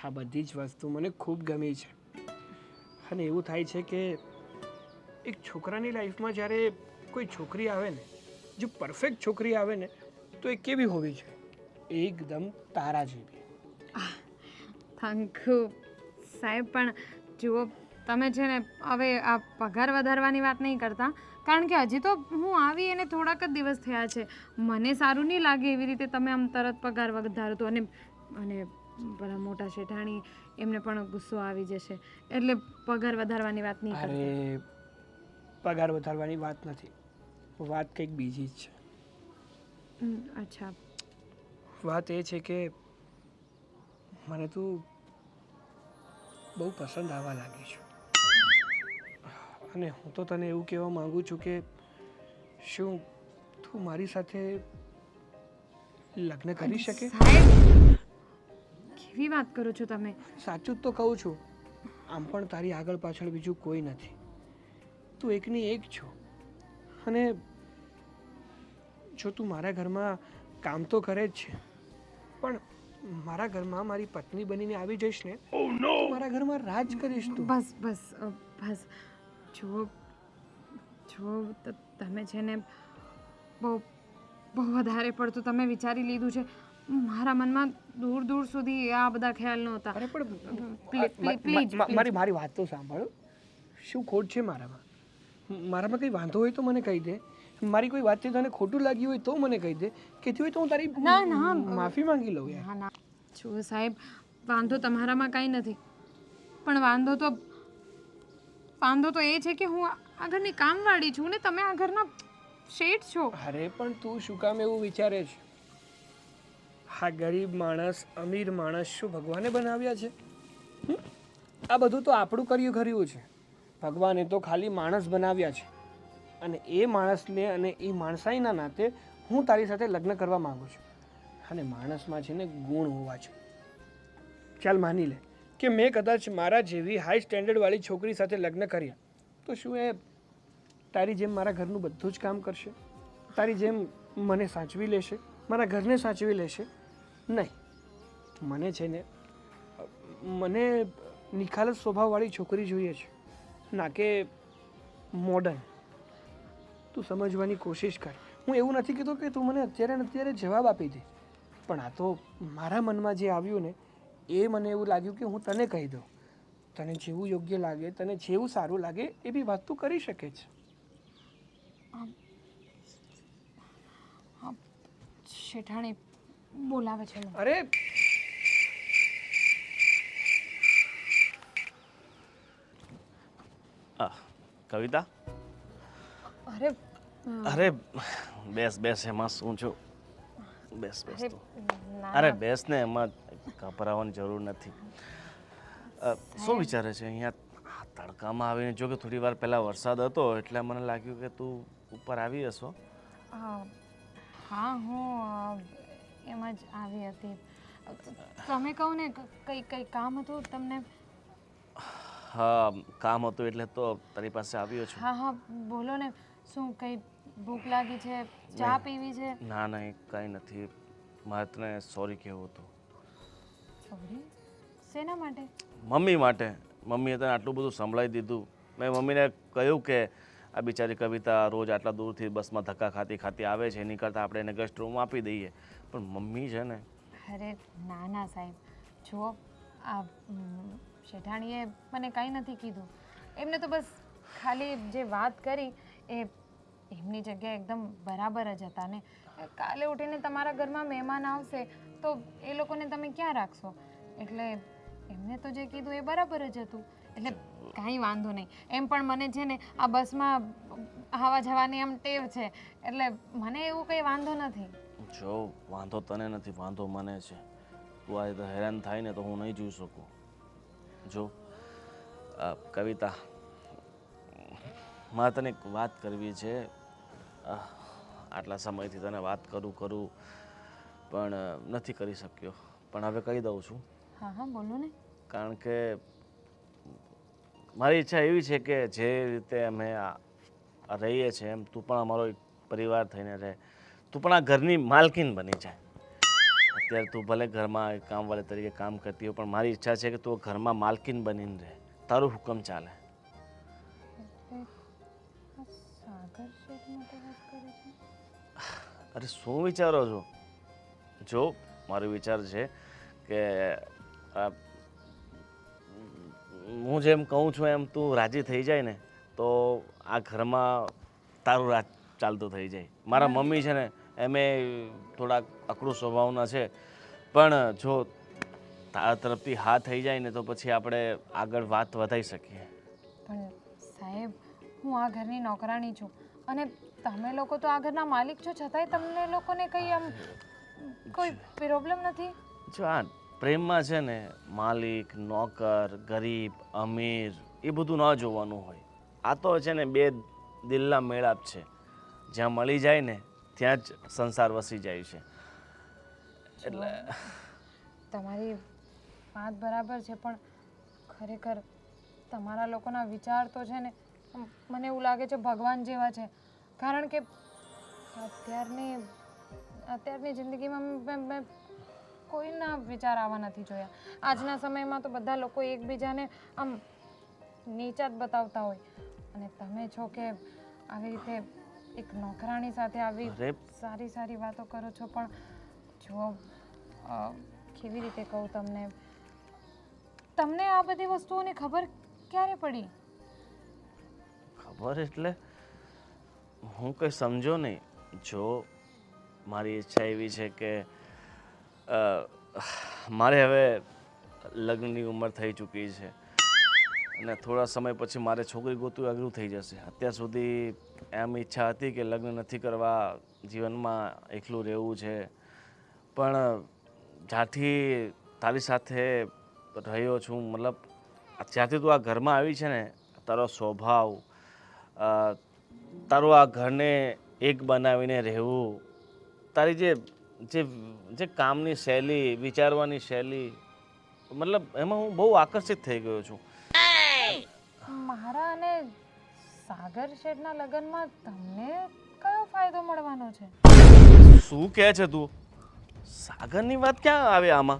આ બધી જ વસ્તુ મને ખૂબ ગમી છે. અને એવું થાય છે કે એક છોકરાની લાઈફમાં જ્યારે કોઈ છોકરી આવે ને, જો પરફેક્ટ છોકરી આવે ને તો એ કેવી હોવી જોઈએ? એકદમ તારા જેવી. થેન્ક યુ સાહેબ. પણ જુઓ, તમે છે ને હવે આ પગાર વધારવાની વાત નહીં કરતા, કારણ કે હજી તો હું આવી એને થોડાક જ દિવસ થયા છે. મને સારું નહીં લાગે એવી રીતે તમે આમ તરત પગાર વધારો તો. અને પેલા મોટા શેઠાણી એમને પણ ગુસ્સો આવી જશે, એટલે પગાર વધારવાની વાત નહીં કરતા. અરે પગાર વધારવાની વાત નથી, વાત કંઈક બીજી જ છે. અચ્છા. વાત એ છે કે મને તું બહુ પસંદ આવવા લાગી છું. અને હું તો તને એવું કહેવા માંગુ છું કે શું તું મારી સાથે લગ્ન કરી શકે? સાહેબ, કેવી વાત કરો છો તમે? સાચું જ તો કહું છું. આમ પણ તારી આગળ પાછળ બીજું કોઈ નથી, તું એકની એક છો. અને જો તું મારા ઘરમાં કામ તો કરે જ છે, પણ મારા ઘરમાં મારી પત્ની બનીને આવી જઈશ ને તો મારા ઘરમાં રાજ કરીશ તું. બસ બસ બસ. જો તમે છે ને બહુ બહુ વધારે પડતું તમે વિચારી લીધું છે. મારા મનમાં દૂર દૂર સુધી આ બધા ખ્યાલ નહોતા. અરે પણ પ્લીઝ મારી વાત તો સાંભળ. શું ખોટ છે મારામાં? મારામાં કંઈ વાંધો હોય તો મને કહી દે. મારી કોઈ વાતથી તને ખોટું લાગ્યું હોય તો મને કહી દે. કહેતી હોય તો હું તારી માફી માંગી લઉં યાર. ના જો સાહેબ, વાંધો તમારામાં કાંઈ નથી, પણ વાંધો તો એ છે કે હું આ ઘરની કામવાળી છું ને તમે આ ઘરના શેઠ છો. અરે પણ તું શું કામ એવું વિચારે છે? હા, ગરીબ માણસ, અમીર માણસ શું ભગવાને બનાવ્યા છે? આ બધું તો આપણું કર્યું છે. ભગવાને તો ખાલી માણસ બનાવ્યા છે. અને એ માણસને અને એ માણસાઈના નાતે હું તારી સાથે લગ્ન કરવા માંગુ છું. અને માણસમાં છે ને ગુણ હોવા છે. ચાલ માની લે કે મેં કદાચ મારા જેવી હાઈ સ્ટેન્ડર્ડવાળી છોકરી સાથે લગ્ન કર્યા તો શું એ તારી જેમ મારા ઘરનું બધું જ કામ કરશે? તારી જેમ મને સાચવી લેશે, મારા ઘરને સાચવી લેશે? નહીં. મને છે ને મને નિખાલસ સ્વભાવવાળી છોકરી જોઈએ છે, ના કે મોડર્ન. તું સમજવાની કોશિશ કર. હું એવું નથી કહેતો કે તું મને અત્યારે જવાબ આપી દે, પણ આ તો મારા મનમાં જે આવ્યું ને એ મને એવું લાગ્યું કે હું તને કહી દઉં. તને જેવું યોગ્ય લાગે, તને જેવું સારું લાગે એવી વાત તું કરી શકે છે. શેઠાણી બોલાવે છે. અરે કવિતા, અરે બેસ. એમાં શું છું? બેસ તું. અરે બેસ ને, એમાં ગભરાવાની જરૂર નથી. શું વિચારે છે અહીંયા તડકામાં આવીને? જો કે થોડી વાર પહેલાં વરસાદ હતો એટલે મને લાગ્યું કે તું ઉપર આવી હશો. હા, હું એમ જ આવી હતી. તમે કહો ને, કઈ કામ હતું તમને? હા, કામ હતું એટલે તો તારી પાસે આવ્યો છું. હા બોલો ને. શું કઈ ભૂખ લાગી છે? ચા પીવી છે? ના કંઈ નથી. મારે તને સોરી કહેવું હતું. સોરી? શેના માટે? મમ્મી માટે. મમ્મીએ તને આટલું બધું સંભળાવી દીધું. મેં મમ્મીને કહ્યું કે આ બિચારી કવિતા રોજ આટલા દૂરથી બસમાં ધક્કા ખાતી આવે છે, એની કરતાં આપણે એને ગેસ્ટ રૂમ આપી દઈએ. પણ મમ્મી છે ને. અરે ના સાહેબ, જુઓ આ શેઠાણીએ મને કંઈ નથી કીધું. એમને તો બસ ખાલી જે વાત કરી એ એમની જગ્યાએ એકદમ બરાબર જ હતા ને. કાલે ઉઠીને તમારા ઘરમાં મહેમાન આવશે તો એ લોકોને તમે ક્યાં રાખશો? એટલે એમને તો જે કીધું એ બરાબર જ હતું. એટલે કાંઈ વાંધો નહીં. એમ પણ મને છે ને આ બસમાં આવવા જવાની આમ ટેવ છે, એટલે મને એવું કંઈ વાંધો નથી. જો વાંધો તને નથી, વાંધો મને છે. તું આ રીતે હેરાન થાય ને તો હું નહીં જોઈ શકું. જો કવિતા, મારે તને એક વાત કરવી છે. આટલા સમયથી તને વાત કરું પણ નથી કરી શક્યો, પણ હવે કહી દઉં છું. હા હા બોલો ને. કારણ કે મારી ઈચ્છા એવી છે કે જે રીતે અમે રહીએ છીએ એમ તું પણ અમારો એક પરિવાર થઈને રહે. તું પણ આ ઘરની માલકીન બની જાય. અત્યારે તું ભલે ઘરમાં કામવાળી તરીકે કામ કરતી હોય, પણ મારી ઈચ્છા છે કે તું ઘરમાં માલકીન બનીને રહે, તારું હુકમ ચાલે. સાગર શેઠ માટે વાત કરે છે? અરે શું વિચારો છો? જો મારો વિચાર છે કે હું જેમ કહું છું એમ તું રાજી થઈ જાય ને તો આ ઘરમાં તારું રાજ ચાલતું થઈ જાય. મારા મમ્મી છે ને એમે થોડાક અકડું સ્વભાવના છે, પણ જો તારા તરફથી હા થઈ જાય ને તો પછી આપણે આગળ વાત વધારી શકીએ. પણ સાહેબ, હું આ ઘરની નોકરાણી છું અને તમે લોકો તો આ ઘરના માલિક છો, છતાંય તમને લોકોને કંઈ આમ કોઈ પ્રોબ્લેમ નથી? જો આ પ્રેમમાં છે ને માલિક, નોકર, ગરીબ, અમીર એ બધું ન જોવાનું હોય. આ તો છે ને બે દિલના મેળાપ છે. જ્યાં મળી જાય ને ત્યાં જ સંસાર વસી જાય છે. એટલે તમારી વાત બરાબર છે, પણ ખરેખર તમારા લોકોના વિચાર તો છે ને મને એવું લાગે છે ભગવાન જેવા છે. કારણ કે અત્યારની જિંદગીમાં મેં કોઈના વિચાર આવા નથી જોયા. આજના સમયમાં તો બધા લોકો એકબીજાને આમ નીચા જ બતાવતા હોય, અને તમે છો કે આવી રીતે એક નોકરાણી સાથે આવી સારી વાતો કરો છો. પણ જો કેવી રીતે કહું તમને આ બધી વસ્તુઓની ખબર ક્યારે પડી? ખબર એટલે હું કંઈ સમજો નહીં. જો મારી ઈચ્છા એવી છે કે મારે હવે લગ્નની ઉંમર થઈ ચૂકી છે અને થોડા સમય પછી મારે છોકરી ગોતવી અઘરું થઈ જશે. અત્યાર સુધી એમ ઈચ્છા હતી કે લગ્ન નથી કરવા, જીવનમાં એકલું રહેવું છે. પણ જ્યારથી તારી સાથે રહ્યો છું, મતલબ જ્યારથી તું આ ઘરમાં આવી છે ને, તારો સ્વભાવ, તારું આ ઘરને એક બનાવીને રહેવું, તારી જે કામની શૈલી, વિચારવાની શૈલી, મતલબ એમાં હું બહુ આકર્ષિત થઈ ગયો છું. મારા અને સાગર શેઠના લગ્નમાં તમને કયો ફાયદો મળવાનો છે? શું કહે છે તું? સાગરની વાત ક્યાં આવે આમાં?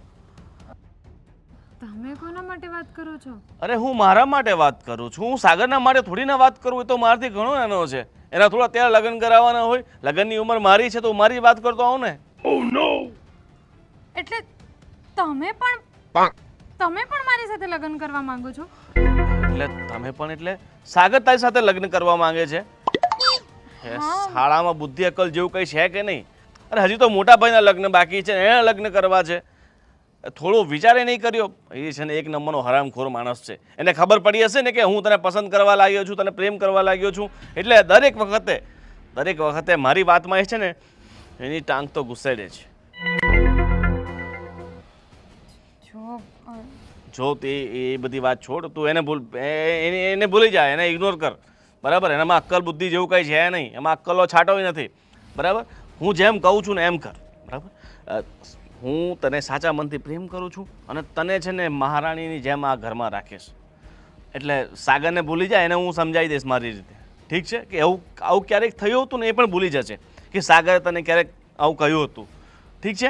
તમે કોના માટે વાત કરો છો? અરે હું મારા માટે વાત કરું છું. હું સાગરના માટે થોડી ના વાત કરું. એ તો મારાથી ઘણો નાનો છે. એના થોડા ત્યારે લગ્ન કરાવવાના હોય. લગ્નની ઉંમર મારી છે તો મારી વાત કરતો આવું ને. એટલે તમે પણ મારી સાથે લગ્ન કરવા માંગો છો? એટલે તમે પણ એટલે સાગર તારી સાથે લગ્ન કરવા માંગે છે? શાળામાં બુદ્ધિ અક્કલ જેવું કઈ છે કે નહીં? અરે હજી તો મોટા ભાઈના લગ્ન બાકી છે, એને લગ્ન કરવા છે. થોડો વિચારે નહીં કર્યો? એ છે ને એક નંબરનો હરામખોર માણસ છે. એને ખબર પડી હશે ને કે હું તને પસંદ કરવા લાગ્યો છું, તને પ્રેમ કરવા લાગ્યો છું, એટલે દરેક વખતે મારી વાતમાં એ છે ને એની ટાંગ તો ઘુસેડે છે. જો તે એ બધી વાત છોડ, તું એને ભૂલી જાય, એને ઇગ્નોર કર, બરાબર? એનામાં અક્કલ બુદ્ધિ જેવું કંઈ છે નહીં. એમાં અક્કલો છાંટોય નથી, બરાબર? હું જેમ કહું છું ને એમ કર, બરાબર? હું તને સાચા મનથી પ્રેમ કરું છું અને તને છે ને મહારાણીની જેમ આ ઘરમાં રાખીશ. એટલે સાગરને ભૂલી જાય, એને હું સમજાવી દઈશ મારી રીતે. ઠીક છે? કે આવું ક્યારેક થયું હતું ને એ પણ ભૂલી જશે કે સાગરે તને ક્યારેક આવું કહ્યું હતું. ઠીક છે?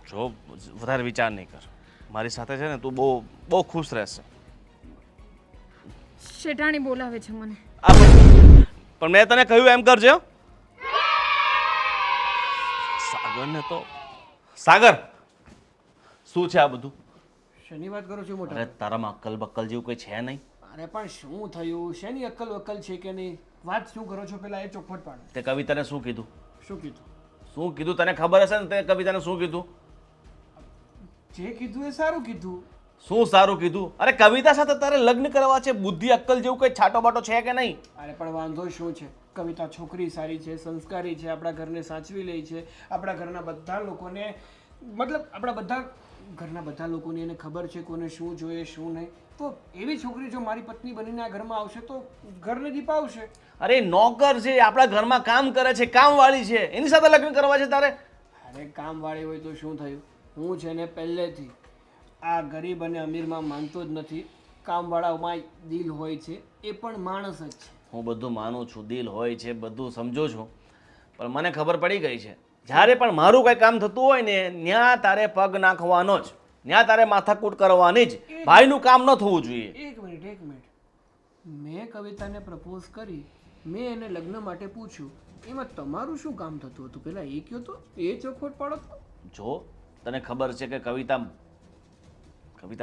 જો વધારે વિચાર નહીં કર. મારી સાથે છે ને તું બહુ ખુશ રહેશે. શેઠાણી બોલાવે છે મને. પણ મેં તને કહ્યું એમ કરજે. સાગરને તો સાગર શું છે આ બધું? શેની વાત કરો છો મોટા? અરે તારામાં અક્કલ બક્કલ જેવું કંઈ છે નહીં. અરે પણ શું થયું? શેની અક્કલ છે કે નહીં? વાત શું કરો છો પેલા એ ચોખવટ પાડો. તે કવિતાને શું કીધું? શું કીધું? તને ખબર હશે ને તે કવિતાને શું કીધું? જે કીધું એ સારું કીધું. શું સારું કીધું. અરે કવિતા સાથે તારે લગ્ન કરવા છે, બુદ્ધિ અક્કલ જેવું કઈ છાટો બાટો છે કે નહીં? અરે પણ વાંધો શું છે, કવિતા છોકરી સારી છે, સંસ્કારી છે, આપણા ઘરને સાચવી લે છે, આપણા ઘરના બધા લોકોને મતલબ આપણા બધા ઘરના બધા લોકોને એને ખબર છે કોને શું જોઈએ શું નહીં. તો એવી છોકરી જો મારી પત્ની બનીને આ ઘરમાં આવશે તો ઘરને દીપાવશે. અરે નોકર છે, આપણા ઘરમાં કામ કરે છે, કામવાળી છે, એની સાથે લગ્ન કરવા છે તારે? અરે કામવાળી હોય તો શું થયું, હું છે ને પહેલેથી આ ગરીબ અને અમીરમાં માનતો જ નથી. કામવાળામાં દિલ હોય છે, એ પણ માણસ જ છે. હું બધું માનું છું, દિલ હોય છે, બધું સમજુ છું, પણ મને ખબર પડી ગઈ છે જ્યારે પણ મારું કંઈ કામ થતું હોય ને ત્યાં તારે પગ નાખવાનો જ, ત્યાં તારે માથાકૂટ કરવાની જ. ભાઈનું કામ ન થવું જોઈએ. એક મિનિટ, મેં કવિતાને પ્રપોઝ કરી, મેં એને લગ્ન માટે પૂછ્યું, એમાં તમારું શું કામ થતું હતું? પેલા એ કયો તો, એ ચોખવટ પાડો તો. જો તને ખબર છે કે કવિતા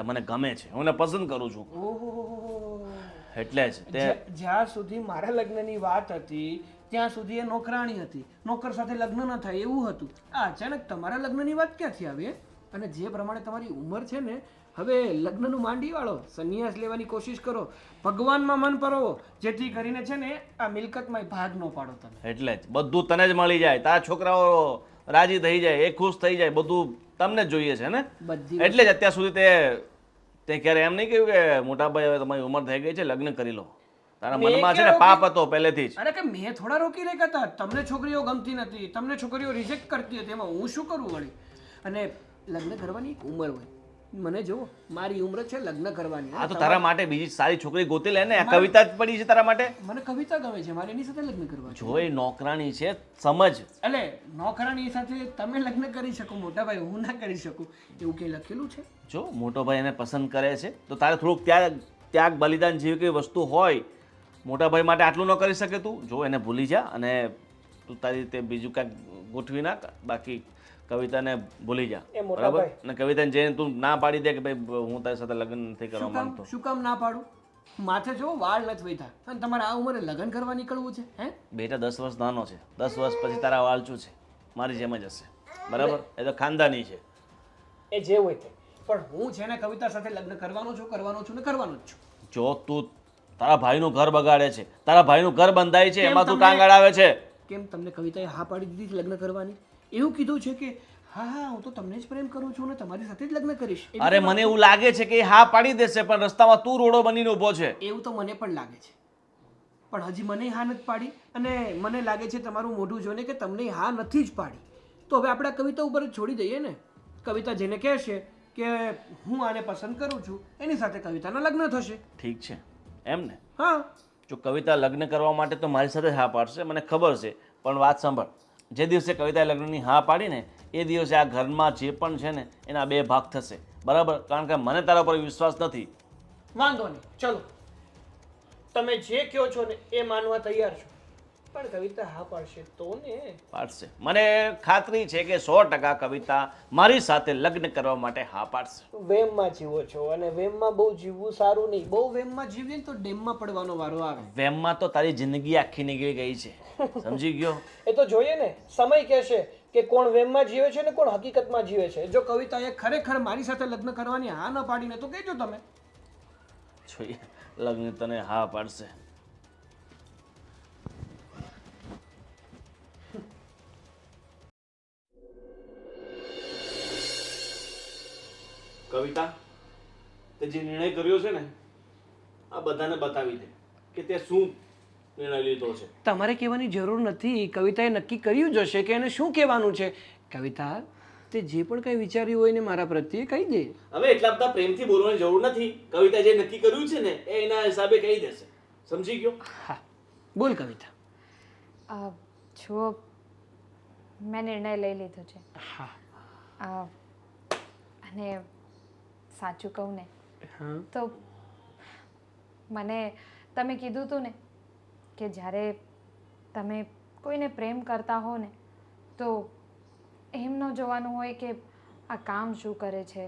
મને ગમે છે, હું એને પસંદ કરું છું, ઓહો, એટલે જ તે જ્યાં સુધી મારા લગ્નની વાત હતી ત્યાં સુધી એ નોકરાણી હતી, નોકર સાથે લગ્ન ન થાય એવું હતું. આ અચાનક તમારા લગ્નની વાત ક્યાંથી આવી? અને જે પ્રમાણે તમારી ઉંમર છે ને, હવે લગ્નનું માંડી વાળો, સંન્યાસ લેવાની કોશિશ કરો, ભગવાનમાં મન પરોવો, જેથી કરીને છે ને આ મિલકતમાં ભાગ ન પાડો તમે. એટલે જ બધું તને જ મળી જાય, તારા છોકરાઓ રાજી થઈ જાય, એ ખુશ થઈ જાય, બધું તમને જ જોઈએ છે ને. બધી એટલે જ અત્યાર સુધી તે ક્યારે એમ નહીં કહ્યું કે મોટાભાઈ હવે તમારી ઉંમર થઈ ગઈ છે, લગ્ન કરી લો? તારા મનમાં છે ને પાપ હતો પહેલેથી જ. અરે કે મેં થોડા રોકી રહ્યા હતા, તમને છોકરીઓ ગમતી નથી, તમને છોકરીઓ રિજેક્ટ કરતી હતી, એમાં હું શું કરું વળી? અને લગ્ન કરવાની એક ઉંમર હોય, મને જો મારી ઉંમર છે લગ્ન કરવાની. હા તો તારા માટે બીજી સારી છોકરી ગોતી લે ને, આ કવિતા જ પડી છે તારા માટે. મને કવિતા ગમે છે, મારે એની સાથે લગ્ન કરવા છે. જો એ નોકરાણી છે, સમજ. એટલે નોકરાણી સાથે તમે લગ્ન કરી શકો મોટા ભાઈ, હું ના કરી શકું એવું કંઈ લખેલું છે? જો મોટો ભાઈ એને પસંદ કરે છે તો તારે થોડુંક ત્યાગ બલિદાન જેવી કઈ વસ્તુ હોય, મોટા ભાઈ માટે આટલું ન કરી શકે તું? જો એને ભૂલી જા અને તું તારી રીતે બીજું કાંઈક ગોઠવી નાખ, બાકી કવિતાને ભૂલી જા, એ મોટા બરાબર? ભાઈ. અને કવિતાને જઈને તું ના પાડી દે કે ભાઈ હું તારી સાથે લગ્ન નથી કરવા માંગતો. શું કામ ના પાડું? માથે જો વાળ નથી વૈધા અને તમારે આ ઉંમરે લગ્ન કરવા નીકળવું છે? હે બેટા 10 વર્ષ નાનો છે, 10 વર્ષ પછી તારા વાલચું છે, મારી જેમ જ હશે, બરાબર? એ તો ખાનદાની છે. એ જે હોય તે, પણ હું છે ને કવિતા સાથે લગ્ન કરવાનો છું ને કરવાનો જ છું. જો તું તારા ભાઈનું ઘર બગાડે છે, તારા ભાઈનું ઘર બંધાય છે, કેમ એમાં તું તમને- ટાંગ અડાવે છે. કેમ તમને કવિતાએ હા પાડી દીધી છે લગ્ન કરવાની? એવું કીધું છે કે હા હું તો તમને જ પ્રેમ કરું છું ને તમારી સાથે જ લગ્ન કરીશ. એવી અરે તો મને એવું લાગે છે કે એ હા પાડી દેશે, પણ રસ્તામાં તું રોડો બનીને ઊભો છે. એવું તો મને પણ લાગે છે, પણ હજી મને હા નથી પાડી અને મને લાગે છે તમારું મોઢું જોઈને કે તમને હા નથી જ પાડી. તો હવે આપણે આ કવિતા ઉપર જ છોડી દઈએ ને. કવિતા જેને કહેશે કે હું આને પસંદ કરું છું એની સાથે કવિતાના લગ્ન થશે. ઠીક છે એમ ને? હા જો કવિતા લગ્ન કરવા માટે તો મારી સાથે જ હા પાડશે, મને ખબર છે, પણ વાત સાંભળ, જે દિવસે કવિતાએ લગ્નની હા પાડીને એ દિવસે આ ઘરમાં જે પણ છે ને એના 2 ભાગ થશે, બરાબર? કારણ કે મને તારા પર વિશ્વાસ નથી. વાંધો નહીં, ચલો તમે જે કહો છો ને એ માનવા તૈયાર છું, પણ કવિતા હા પાડશે તો ને. પાડશે, મને ખાતરી છે કે 100% કવિતા મારી સાથે લગ્ન કરવા માટે હા પાડશે. વેમમાં જીવો છો અને વેમમાં બહુ જીવવું સારું નહીં. બહુ વેમમાં જીવીએ ને તો ડેમમાં પડવાનો વારો આવે. વેમમાં તો તારી જિંદગી આખી નીકળી ગઈ છે, સમજી ગયો? એ તો જોઈએ ને, સમય કહેશે કે કોણ વેમમાં જીવે છે ને કોણ હકીકતમાં જીવે છે. જો કવિતાએ ખરેખર મારી સાથે લગ્ન કરવાની હા ન પાડીને તો કહેજો તમે. જોઈએ લગ્ન તને હા પાડશે. કવિતા, તે જે નિર્ણય કર્યો છે ને આ બધાને બતાવી દે કે તે શું નિર્ણય લીધો છે. તમારે કહેવાની જરૂર નથી, કવિતાએ નક્કી કર્યું જ હશે કે એને શું કહેવાનું છે. કવિતા તે જે પણ કંઈ વિચાર્યું હોય ને મારા પ્રત્યે કહી દે. હવે એટલા બધા પ્રેમથી બોલવાની જરૂર નથી. કવિતા જે નક્કી કર્યું છે ને એ એના હિસાબે કહી દેશે, સમજી ગયો? હા બોલ કવિતા. જુઓ, મેં નિર્ણય લઈ લીધો છે. હા અને સાચું કહું ને હા તો મને તમે કીધું હતું ને કે જ્યારે તમે કોઈને પ્રેમ કરતા હો ને તો એમ ન જોવાનું હોય કે આ કામ શું કરે છે,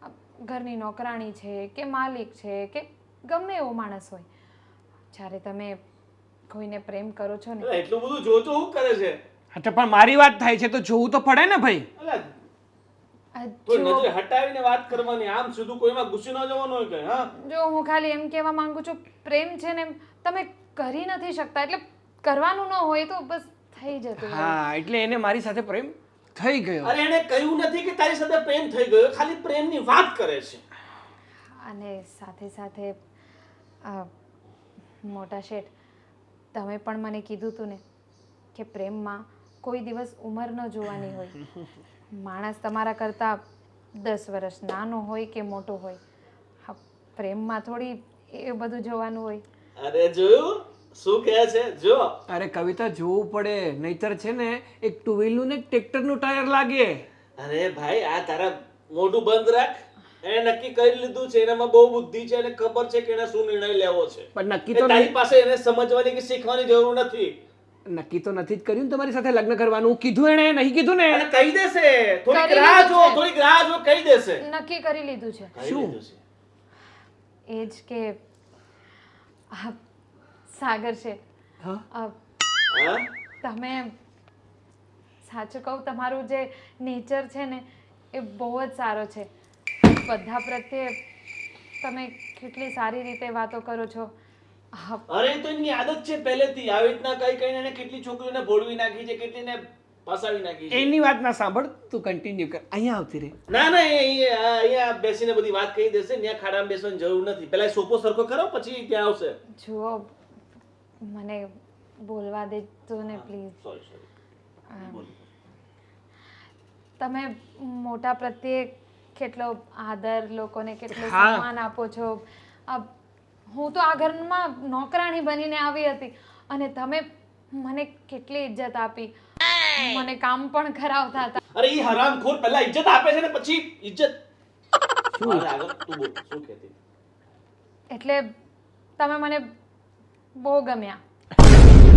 આ ઘરની નોકરાણી છે કે માલિક છે કે ગમે એવો માણસ હોય. જ્યારે તમે કોઈને પ્રેમ કરો છો ને એટલું બધું જોતો હું કરે છે? હા તો પણ મારી વાત થાય છે તો જોવું તો પડે ને ભાઈ. કોઈ નજરે હટાવીને વાત કરવાની, આમ સીધું કોઈમાં ગુસ્સે ન જવાનું હોય કે હા. જો હું ખાલી એમ કહેવા માંગુ છું, પ્રેમ છે ને તમે કરી નથી શકતા, એટલે કરવાનું ન હોય તો બસ થઈ જતું હોય. હા એટલે એને મારી સાથે પ્રેમ થઈ ગયો. અરે એને કહ્યું નથી કે તારી સાથે પ્રેમ થઈ ગયો, ખાલી પ્રેમની વાત કરે છે. અને સાથે સાથે મોટા શેઠ, તમે પણ મને કીધું હતું ને કે પ્રેમમાં કોઈ દિવસ ઉંમર ન જોવાની હોય. માણસ તમારા કરતાં 10 વર્ષ નાનો હોય કે મોટો હોય, હા, પ્રેમમાં થોડી એ બધું જોવાનું હોય. અરે જોયું શું કહે છે જો. અરે કવિતા જોવું પડે, નહીતર છે ને એક ટુ વ્હીલનું ને ટ્રેક્ટરનું ટાયર લાગે. અરે ભાઈ આ તારા મોઢું બંધ રાખ. એને નક્કી કરી લીધું છે, એનામાં બહુ બુદ્ધિ છે અને ખબર છે કે એને શું નિર્ણય લેવો છે. પણ નક્કી એ તો તારી પાસે એને સમજવાની કે શીખવાની જરૂર નથી. નક્કી તો નથી જ કર્યું ને તમારી સાથે લગ્ન કરવાનું. કીધું એને નહીં કીધું ને? અને કહી દેશે, થોડીક કરી રાહ લીધું જો, છે. થોડીક રાહ જો, કહી દેશે. નક્કી કરી લીધું છે. શું? એ જ કે સાગર છે. હા અ, હા? તમે સાચું કહું, તમારું જે નેચર છે ને એ બહુ જ સારો છે. બધા પ્રત્યે તમે કેટલી સારી રીતે વાતો કરો છો. અરે એ તો એની આદત છે પહેલેથી. આવી રીતના કઈ કઈને એને કેટલી છોકરીઓને ભોળવી નાખી છે, કેટલીને ફસાવી નાખી છે. એની વાત ના સાંભળ, તું કન્ટિન્યુ કર. અહીંયા આવતી રહે. ના ના એ અહીંયા બેસીને બધી વાત કહી દેશે. ત્યાં ખાડામાં બેસવાની જરૂર નથી. પહેલા સોપો સરખો કરો પછી ત્યાં આવશે. જુઓ, મને બોલવા દેજો ને પ્લીઝ. સોરી. તમે મોટા પ્રત્યે કેટલો આદર, લોકોને કેટલો હા. સન્માન આપો છો. હું તો આ ઘરમાં નોકરાણી બનીને આવી હતી અને તમે મને કેટલી ઇજ્જત આપી, મને કામ પણ કરાવતા હતા. અરે ઈ હરામખોર પહેલા ઇજ્જત આપે છે ને પછી ઇજ્જત. મારે આગળ તું બોલ શું કહેતી? એટલે તમે મને બહુ ગમ્યા.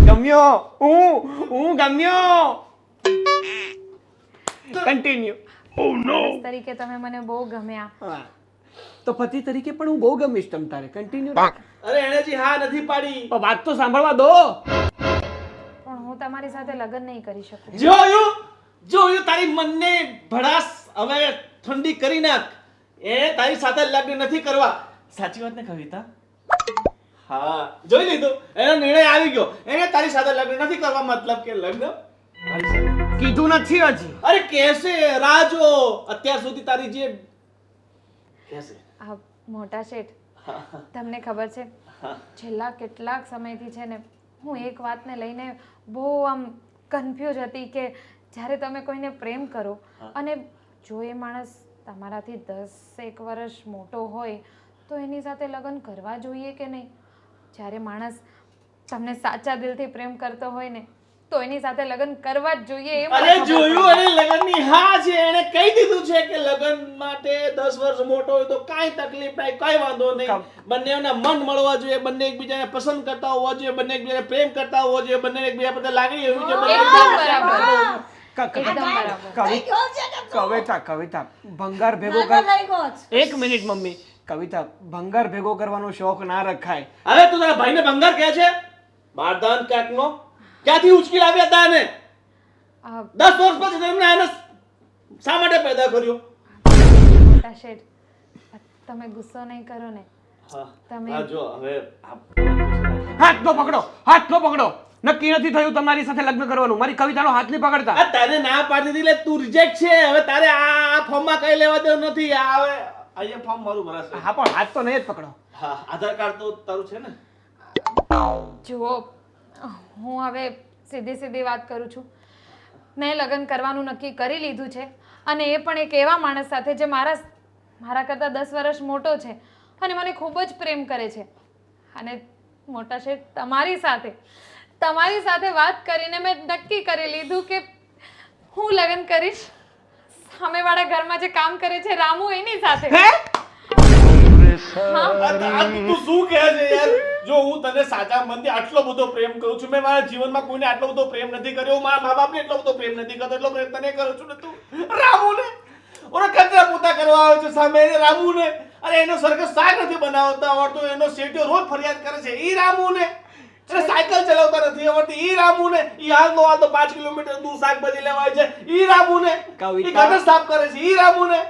ગમ્યો? હું ગમ્યો. કન્ટિન્યુ. માણસ તરીકે તમે મને બહુ ગમ્યા. હા તો પતિ તરીકે પણ હું બહુ ગમીશ તમ તારે. કન્ટિન્યુ. અરે એને જી હા નથી પાડી. વાત તો સાંભળવા દો. પણ હું તમારી સાથે લગ્ન નહીં કરી શકું. જોયું તારી મનને ભડાસ હવે ઠંડી કરી નાખ. એ તારી સાથે લગ્ન નથી કરવા. સાચી વાત ને કવિતા? હા જોઈ લીધું, એનો નિર્ણય આવી ગયો. એને તારી સાથે લગ્ન નથી કરવા, મતલબ કે લગ્ન મારી સાથે. કીધું નથી હજી. અરે કેસે રાહ જો. અત્યાર સુધી તારી જે કેસે મોટા શેઠ, તમને ખબર છે છેલ્લા કેટલાક સમયથી છે ને હું એક વાતને લઈને બહુ આમ કન્ફ્યુઝ હતી કે જ્યારે તમે કોઈને પ્રેમ કરો અને જો એ માણસ તમારાથી 10 વર્ષ મોટો હોય તો એની સાથે લગ્ન કરવા જોઈએ કે નહીં. જ્યારે માણસ તમને સાચા દિલથી પ્રેમ કરતો હોય ને તો એની સાથે લગ્ન કરવા જ જોઈએ. એ મને અરે ખબર જોયું, અને લગ્નની હા છે. એને કહી દીધું છે કે લગ્ન માટે 10 વર્ષ મોટો હોય તો કાંઈ તકલીફ નહીં, કાંઈ વાંધો નહીં. બંનેના મન મળવા જોઈએ, બંને એકબીજાને પસંદ કરતા હોવા જોઈએ, બંને એકબીજાને પ્રેમ કરતા હોવા જોઈએ, બંને એકબીજા પ્રત્યે લાગણી હોવી જોઈએ. બંને એકદમ બરાબર. એકદમ બરાબર. કવિતા ભંગાર ભેગો કર. એક મિનિટ મમ્મી. કવિતા ભંગાર ભેગો કરવાનો શોખ ના રખાય. હવે તું તારા ભાઈને ભંગાર કહે છે? બારદાન ક્યાંકનો ક્યાંથી ઉચકી લાવ્યા હતા એને? 10 વર્ષ પછી તમને એને શા માટે પેદા કર્યો? મોટા શેઠ, તમે ગુસ્સો નહીં કરો ને. તમે હા જો હવે હાથ નો પકડો, હાથ નો પકડો. નક્કી નથી થયું તમારી સાથે લગ્ન કરવાનું. મારી કવિતાનો હાથ નહીં પકડતા. આ તને ના પાડી દીધી એટલે તું રિજેક્ટ છે. હવે તારે આ ફોર્મમાં કઈ લેવા દેવું નથી. આ હવે અહીંયા ફોર્મ મારું ભરાશે. હા પણ હાથ તો નહીં જ પકડો. હા આધાર કાર્ડ તો તારું છે ને? જુઓ, હું હવે સીધી વાત કરું છું. મેં લગ્ન કરવાનું નક્કી કરી લીધું છે અને એ પણ એક એવા માણસ સાથે જે મારા કરતાં 10 વર્ષ મોટો છે અને મને ખૂબ જ પ્રેમ કરે છે. અને મોટા શેઠ, તમારી સાથે વાત કરીને મેં નક્કી કરી લીધું કે હું લગ્ન કરીશ સામેવાળા ઘરમાં જે કામ કરે છે રામુ એની સાથે. તું શું કહે છે યાર? જો હું તને સાચા મનથી આટલો બધો પ્રેમ કરું છું, મેં મારા જીવનમાં કોઈને આટલો બધો પ્રેમ નથી કર્યો, મારા મા બાપને એટલો બધો પ્રેમ નથી કર્યો, એટલો પ્રેમ તને કરું છું ને તું રામુને ઓનો કચરા પોતા કરવા આવે છે સામે એને રામુને. અરે એનો સરઘસ શાક નથી બનાવતા આવડતો, એનો શેઠિયો રોજ ફરિયાદ કરે છે ઈ રામુને. અરે સાયકલ ચલાવતા નથી આવડતી ઈ રામુ ને ઈ હાલ નો હાલ તો 5 કિલોમીટર દૂર શાકભાજી લેવા આવે છે ઈ રામુ ને ઈ ગટર સાફ કરે છે ઈ રામુ ને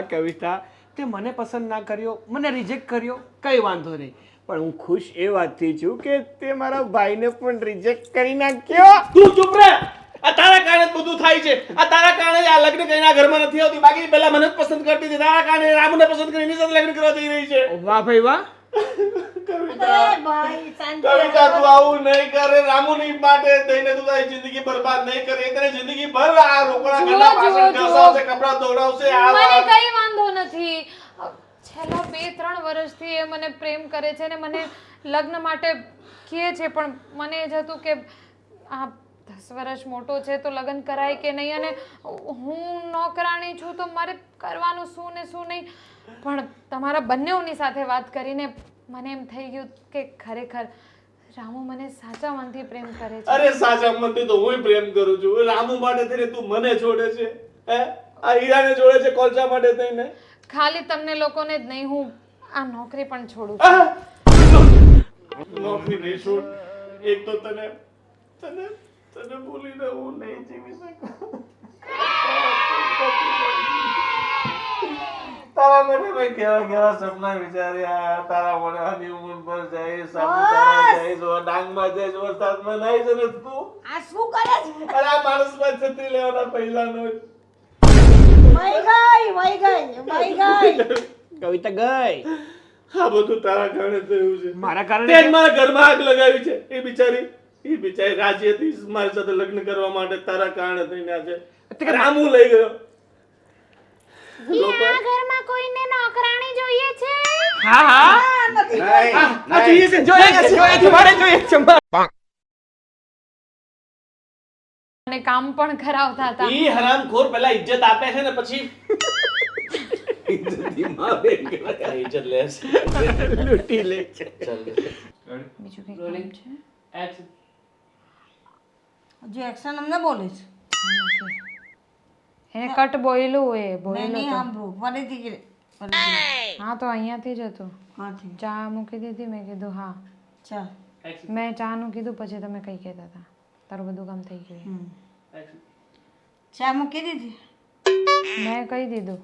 કવિતા તે મને પસંદ ના કર્યો મને રિજેક્ટ કર્યો કઈ વાંધો નહીં પણ હું ખુશ એ વાતથી છું કે તે મારા ભાઈને પણ રિજેક્ટ કરી નાખ્યો તું ચૂપ રહે આ તારા કારણે જ બધું થાય છે આ તારા કારણે આ લગ્ન કરીને આ ઘરમાં નથી આવતી બાકી પહેલા મને જ પસંદ કરતી હતી તારા કારણે રામુને પસંદ કરીને એની સાથે લગ્ન કરવા જઈ રહી છે વાહ ભાઈ વાહ કવિતા તું આવું નહીં કરે રામુની માટે થઈને તું તારી જિંદગી બરબાદ નહીં કરે એ તને જિંદગી ભર આ રોકડા ઘરના પાછળ ઘસાવશે કપડા દોડાવશે આ મને કઈ વાંધો નથી છેલ્લા 2-3 વર્ષથી એ મને પ્રેમ કરે છે ને મને લગ્ન માટે કહે છે પણ મને જ હતું કે આ 10 વર્ષ મોટો છે તો લગ્ન કરાય કે નહીં અને હું નોકરાણી છું તો મારે કરવાનું શું ને શું નહીં પણ તમારા બંનેઓની સાથે વાત કરીને મને એમ થઈ ગયું કે ખરેખર રામુ મને સાચા મનથી પ્રેમ કરે છે અરે સાચા મનથી તો હું પ્રેમ કરું છું રામુ માટે થઈને તું મને છોડે છે હે આ હીરાને છોડે છે કોલસા માટે થઈને ખાલી તમને લોકોને જ નહીં હું આ નોકરી પણ છોડું છું નોકરી નહીં છોડ એક તો તને તને તને ભૂલીને હું નહીં જીવી શકું તારા મને મેં કેવા કેવા સપના વિચાર્યા તારા મને હનીમૂન પર જઈ સાપુતારા જઈ જો ડાંગમાં જઈ વરસાદમાં નહીં છે ને તું આ શું કરે છે અરે આ માણસમાં છત્રી લેવાના પહેલાનો વહી ગઈ કવિતા ગઈ આ બધું તારા કારણે થયું છે મારા કારણે તે મારા ઘરમાં આગ લગાવી છે એ બિચારી રાજી હતી મારી સાથે લગ્ન કરવા માટે તારા કારણે થઈને આજે રામુ લઈ ગયો આ ઘરમાં કોઈને નોકરાણી જોઈએ છે અને કામ પણ કરાવતા હતા ઈ હરામખોર પહેલા ઇજ્જત આપે છે ને પછી ઇજ્જત લે છે લૂંટી લે છે બીજું કઈ કામ છે હજી એક્શન અમને બોલે છે એને કટ બોયલું એ મેં બોયલું નહીં તો સાંભળ્યું ફરીથી કે હા તો અહીંયાથી જ હતું હાથી ચા મૂકી દીધી મેં કીધું હા ચાલ મેં ચાનું કીધું પછી તમે કઈ કહેતા હતા તારું બધું કામ થઈ ગયું ચા મૂકી દીધી મેં કહી દીધું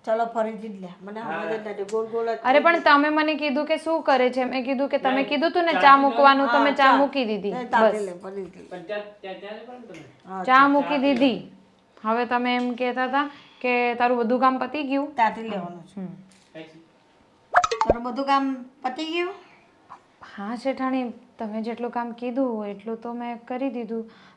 ચલો ફરીથી જ લે મને સમજ જ નથી ગોળ ગોળ જ અરે પણ તમે મને કીધું કે શું કરે છે મેં કીધું કે તમે કીધું તું ને ચા મૂકવાનું તો મેં ચા મૂકી દીધી તાતી બસ લે ફરીથી ચા મૂકી દીધી હવે તમે એમ કહેતા હતા કે તારું બધું કામ પતી ગયું તાતી લેવાનું છે તારું બધું કામ પતી ગયું હા શેઠાણી તમે જેટલું કામ કીધું એટલું તો મેં કરી દીધું